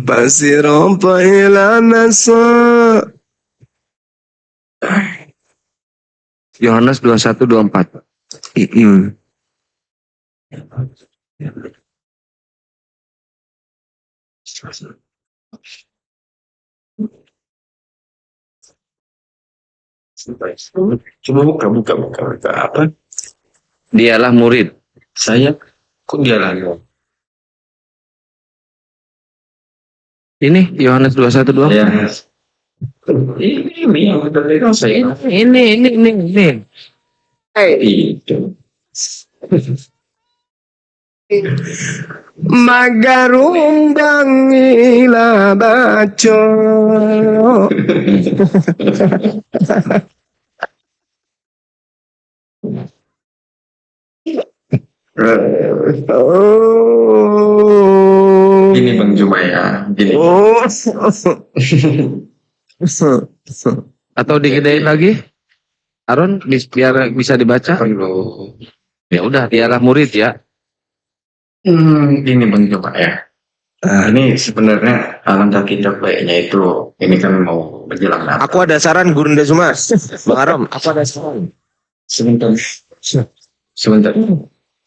pasti rompai nasa. Yohanes 21:24. Coba buka apa? Dialah murid. Saya kok dia lalu? Ini Yohanes 21:24. Ya. Ini yang dari saya. Ini. Itu. Magarumbang ila baco. Oh. Ini Bang Jumaya. Gini. Oh. Atau digedein lagi? Aaron biar bisa dibaca. Aduh. Ya udah, dialah murid ya. Ini Bang Jumaya. Ini sebenarnya alangkah kita baiknya itu ini kan mau menjelang Natal. Aku ada saran Gurunda Sumas. Bang Arom, aku ada saran. Sebentar.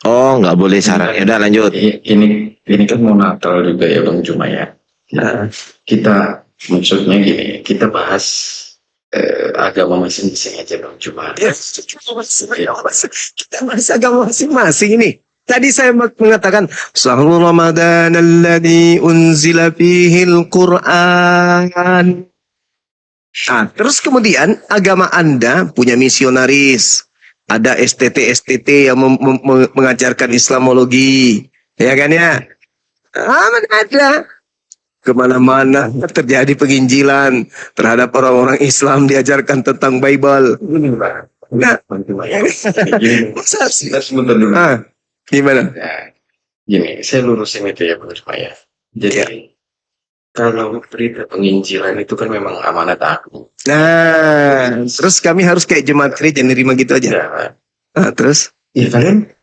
Oh, nggak boleh saran. Ya udah lanjut. Ini kan mau Natal juga ya Bang Jumaya. Nah, kita maksudnya gini, kita bahas agama masing-masing aja Bang Jumaya. Kita bahas agama masing-masing ini. Tadi saya mengatakan Shahrul Ramadan alladzi unzila fihi al-Qur'an. Nah, terus kemudian agama Anda punya misionaris, ada STT yang mengajarkan Islamologi, ya kan ya? Mana ada? Kemana-mana terjadi penginjilan terhadap orang-orang Islam, diajarkan tentang Bible. Nah, masa sih? Sebentar dulu. Gimana? Nah, gini, saya lurusin itu ya Bang Jumaya. Jadi kalau berita penginjilan itu kan memang amanat aku. Nah, terus kami harus kayak jemaat gereja nerima gitu aja. Ya, Nah, terus? ya kalian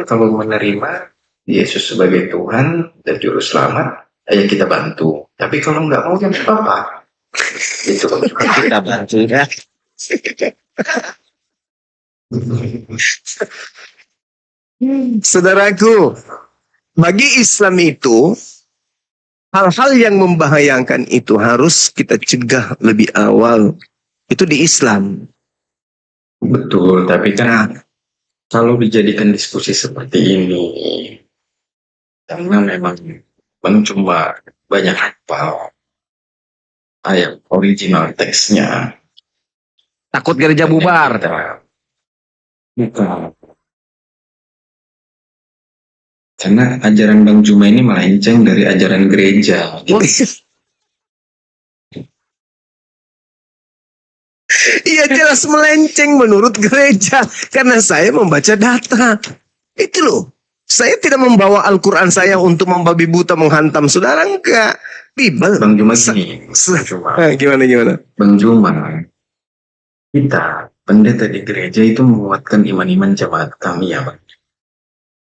kalau menerima Yesus sebagai Tuhan dan Juru Selamat, ya kita bantu. Tapi kalau nggak mau jangan apa-apa. Itu Bang Jumaya. Kita bantu ya. Saudaraku, bagi Islam itu hal-hal yang membahayakan itu harus kita cegah lebih awal. Itu di Islam. Betul, tapi kan kalau dijadikan diskusi seperti ini, karena memang cuma banyak hafal ayat original teksnya. Takut gereja bubar. Bukan. Karena ajaran Bang Juma ini melenceng dari ajaran gereja. Iya, jelas melenceng menurut gereja. Karena saya membaca data. Itu loh. Saya tidak membawa Al-Quran saya untuk membabi buta menghantam saudara. Enggak. Bible. Bang Juma gini. Gimana? Bang Juma, kita pendeta di gereja itu menguatkan iman-iman jemaat kami ya Bang.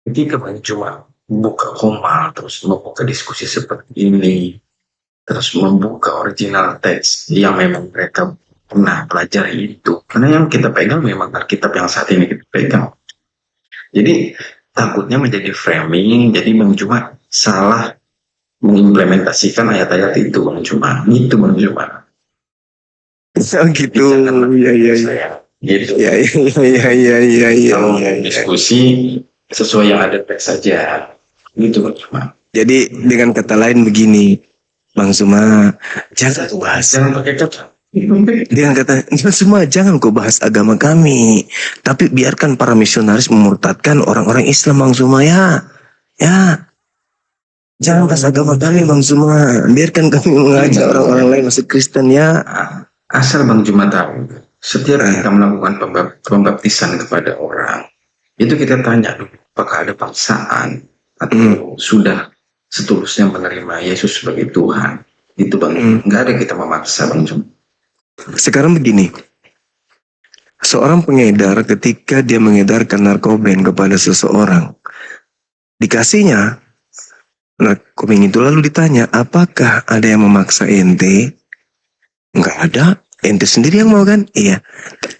Ketika Bang Juma buka komal terus membuka diskusi seperti ini, terus membuka original teks yang memang mereka pernah pelajari itu. Karena yang kita pegang memang Alkitab yang saat ini kita pegang. Jadi takutnya menjadi framing, jadi Bang Juma salah mengimplementasikan ayat-ayat itu, Bang Juma. Itu Bang Juma. Oh gitu. Iya iya iya. Gitu. Iya iya iya iya iya. Kalau diskusi sesuai yang ada teks saja. Gitu Bang Juma. Jadi dengan kata lain begini, Bang Suma, jangan kau bahas. Jangan pakai kata. Dengan kata, Bang Suma, jangan kau bahas agama kami, tapi biarkan para misionaris memurtadkan orang-orang Islam, Bang Suma ya. Ya. Jangan bahas agama kami, Bang Suma. Biarkan kami mengajak orang-orang lain masuk Kristen ya. Asal Bang Juma tahu, setiap kita melakukan pembaptisan kepada orang, itu kita tanya dulu, apakah ada paksaan atau sudah setulusnya menerima Yesus sebagai Tuhan. Itu Bang, nggak ada kita memaksa Bang Juma. Sekarang begini, seorang pengedar ketika dia mengedarkan narkoba kepada seseorang, dikasihnya narkoba itu lalu ditanya, apakah ada yang memaksa ente? Enggak ada, ente sendiri yang mau kan? Iya.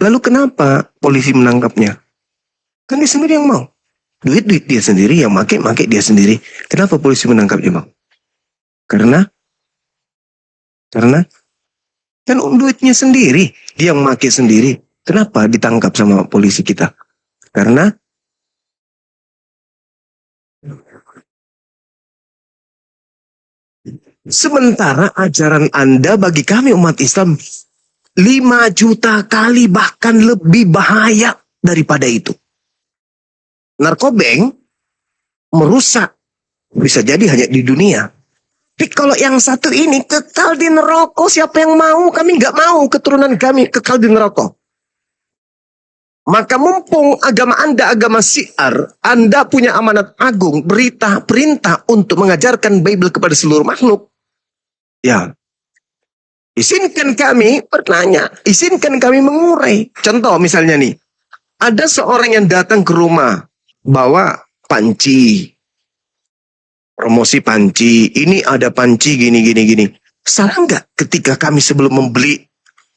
Lalu kenapa polisi menangkapnya? Kan dia sendiri yang mau. Duit dia sendiri, yang make dia sendiri. Kenapa polisi menangkapnya, Bang? Karena kan duitnya sendiri, dia yang make sendiri. Kenapa ditangkap sama polisi kita? Karena sementara ajaran Anda bagi kami umat Islam 5 juta kali bahkan lebih bahaya daripada itu. Narkobeng merusak, bisa jadi hanya di dunia. Tapi kalau yang satu ini kekal di neraka, siapa yang mau? Kami nggak mau keturunan kami kekal di neraka. Maka mumpung agama Anda agama syiar, Anda punya amanat agung, perintah untuk mengajarkan Bible kepada seluruh makhluk. Ya, izinkan kami bertanya, izinkan kami mengurai. Contoh misalnya nih, ada seorang yang datang ke rumah, bawa panci, promosi panci, ini ada panci gini. Salah nggak ketika kami sebelum membeli,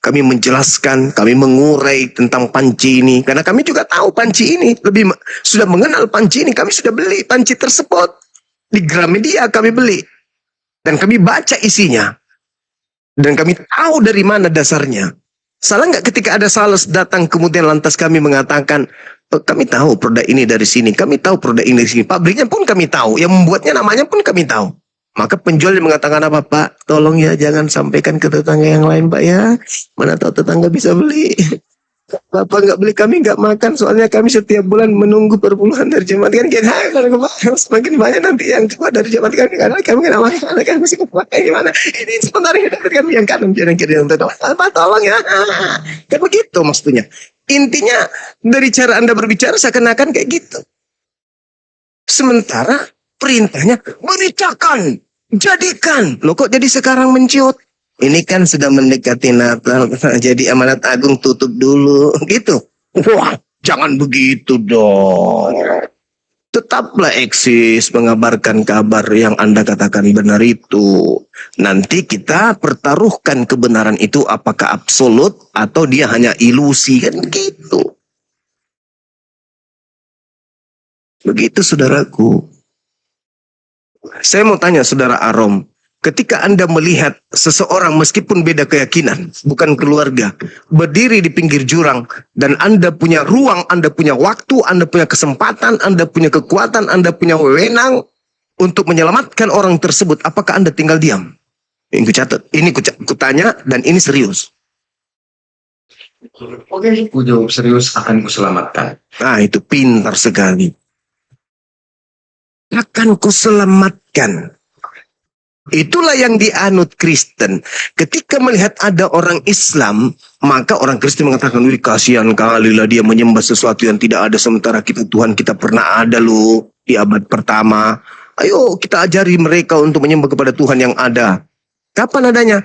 kami menjelaskan, kami mengurai tentang panci ini. Karena kami juga tahu panci ini, sudah mengenal panci ini, kami sudah beli panci tersebut. Di Gramedia kami beli. Dan kami baca isinya. Dan kami tahu dari mana dasarnya. Salah nggak ketika ada sales datang kemudian lantas kami mengatakan, kami tahu produk ini dari sini, kami tahu produk ini dari sini, pabriknya pun kami tahu, yang membuatnya namanya pun kami tahu. Maka penjual mengatakan apa, Pak? Tolong ya jangan sampaikan ke tetangga yang lain, Pak ya. Mana tahu tetangga bisa beli. Bapak nggak beli, kami nggak makan, soalnya kami setiap bulan menunggu perpuluhan dari jemaat kan. Kalau semakin banyak nanti yang coba dari jemaat kami, karena kami nggak makan, karena kami masih kepake gimana? Ini sebentar ini dari kami yang kanan, yang kiri, yang tengah. Pak tolong ya, kan begitu maksudnya. Intinya dari cara Anda berbicara seakan-akan kayak gitu. Sementara perintahnya beritakan, jadikan. Loh kok jadi sekarang menciut? Ini kan sudah mendekati Natal, jadi amanat agung tutup dulu, gitu. Wah, jangan begitu dong. Tetaplah eksis mengabarkan kabar yang Anda katakan benar itu. Nanti kita pertaruhkan kebenaran itu apakah absolut atau dia hanya ilusi, kan gitu. Begitu saudaraku. Saya mau tanya saudara Arom. Ketika Anda melihat seseorang meskipun beda keyakinan, bukan keluarga, berdiri di pinggir jurang, dan Anda punya ruang, Anda punya waktu, Anda punya kesempatan, Anda punya kekuatan, Anda punya wewenang untuk menyelamatkan orang tersebut, apakah Anda tinggal diam? Ini kucatat, ini kutanya, dan ini serius. Oke, ku jawab serius, akan kuselamatkan. Nah, itu pintar sekali. Akan kuselamatkan. Itulah yang dianut Kristen. Ketika melihat ada orang Islam, maka orang Kristen mengatakan, wih kasihan kali lah dia menyembah sesuatu yang tidak ada, sementara kita Tuhan kita pernah ada loh di abad pertama. Ayo kita ajari mereka untuk menyembah kepada Tuhan yang ada. Kapan adanya?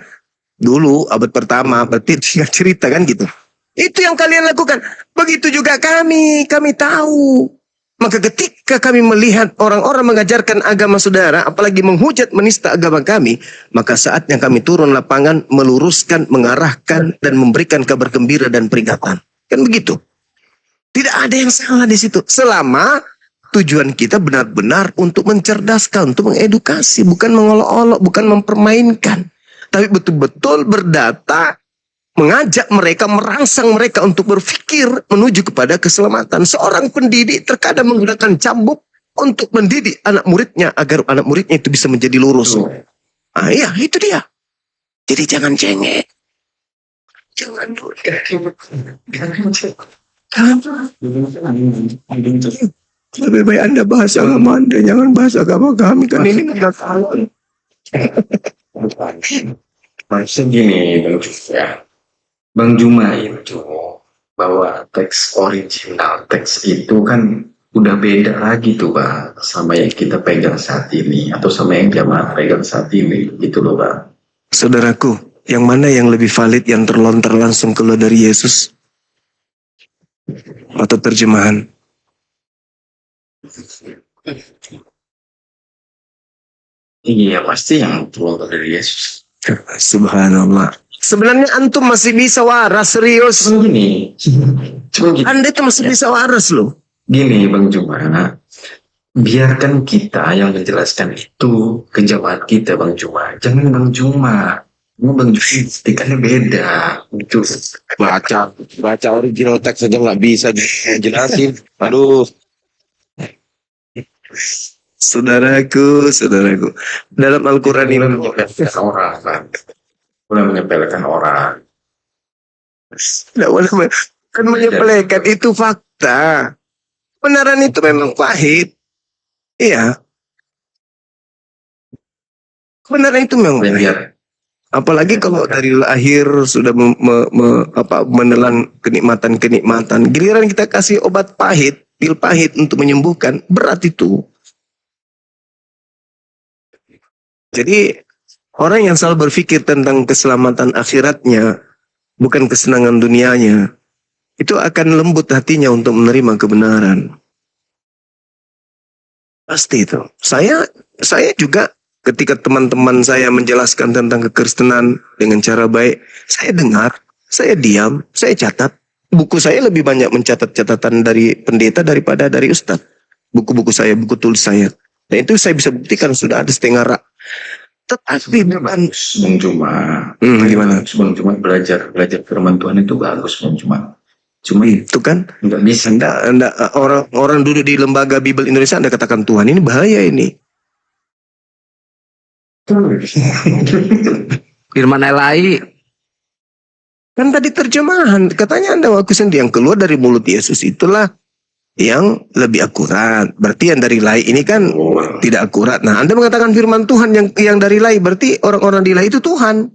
Dulu abad pertama, berarti tinggal cerita kan gitu. Itu yang kalian lakukan. Begitu juga kami tahu. Maka ketika kami melihat orang-orang mengajarkan agama saudara, apalagi menghujat menista agama kami, maka saatnya kami turun lapangan, meluruskan, mengarahkan, dan memberikan kabar gembira dan peringatan. Kan begitu. Tidak ada yang salah di situ. Selama tujuan kita benar-benar untuk mencerdaskan, untuk mengedukasi, bukan mengolok-olok, bukan mempermainkan. Tapi betul-betul berdata, mengajak mereka, merangsang mereka untuk berpikir menuju kepada keselamatan. Seorang pendidik terkadang menggunakan cambuk untuk mendidik anak muridnya agar anak muridnya itu bisa menjadi lurus. Ah iya, itu dia. Jadi jangan cengek. Jangan dulu. Lebih baik Anda bahas agama Anda, jangan bahas agama kami, kan ini nggak tahu. Maksudnya gini, Bang Juma itu bahwa teks original, teks itu kan udah beda lagi tuh Bang, sama yang kita pegang saat ini, atau sama yang jamaah pegang saat ini, gitu loh Bang. Saudaraku, yang mana yang lebih valid, yang terlontar langsung keluar dari Yesus? Atau terjemahan? Iya, pasti yang terlontar dari Yesus. Subhanallah. Sebenarnya antum masih bisa waras, serius. Cuma gini, Anda itu masih bisa waras loh. gini Bang Juma, biarkan kita yang menjelaskan itu ke jamaah kita Bang Juma, jangan Bang Juma. Bang Juma istikannya beda. Itu Baca original teks saja nggak bisa jelasin. Aduh. Saudaraku, dalam Al-Quran ini menyepelekan orang, Bang. Boleh menyepelekan orang. tidak boleh kan menyepelekan, itu fakta. Kebenaran itu memang pahit. Iya. Kebenaran itu memang pahit. Biar Apalagi kalau dari lahir sudah menelan kenikmatan-kenikmatan. Giliran kita kasih obat pahit, pil pahit untuk menyembuhkan, berat itu. Jadi orang yang selalu berpikir tentang keselamatan akhiratnya, bukan kesenangan dunianya, itu akan lembut hatinya untuk menerima kebenaran. Pasti itu. Saya juga ketika teman-teman saya menjelaskan tentang kekristenan dengan cara baik, saya dengar, saya diam, saya catat. Buku saya lebih banyak mencatat catatan dari pendeta daripada dari ustadz. Buku-buku saya, buku tulis saya. Dan itu saya bisa buktikan sudah ada setengah rak. Tetapi bukan Bang Juma, gimana? Bang Juma belajar firman Tuhan itu bagus Bang Juma. Cuma Itu kan nggak bisa. Anda orang duduk di lembaga Bible Indonesia, Anda katakan Tuhan, ini bahaya ini. Firman Elai. Kan tadi terjemahan, katanya Anda waktu sendiri yang keluar dari mulut Yesus itulah yang lebih akurat. Berarti yang dari lai ini kan tidak akurat. Nah, Anda mengatakan firman Tuhan yang dari lai, berarti orang-orang di lai itu Tuhan.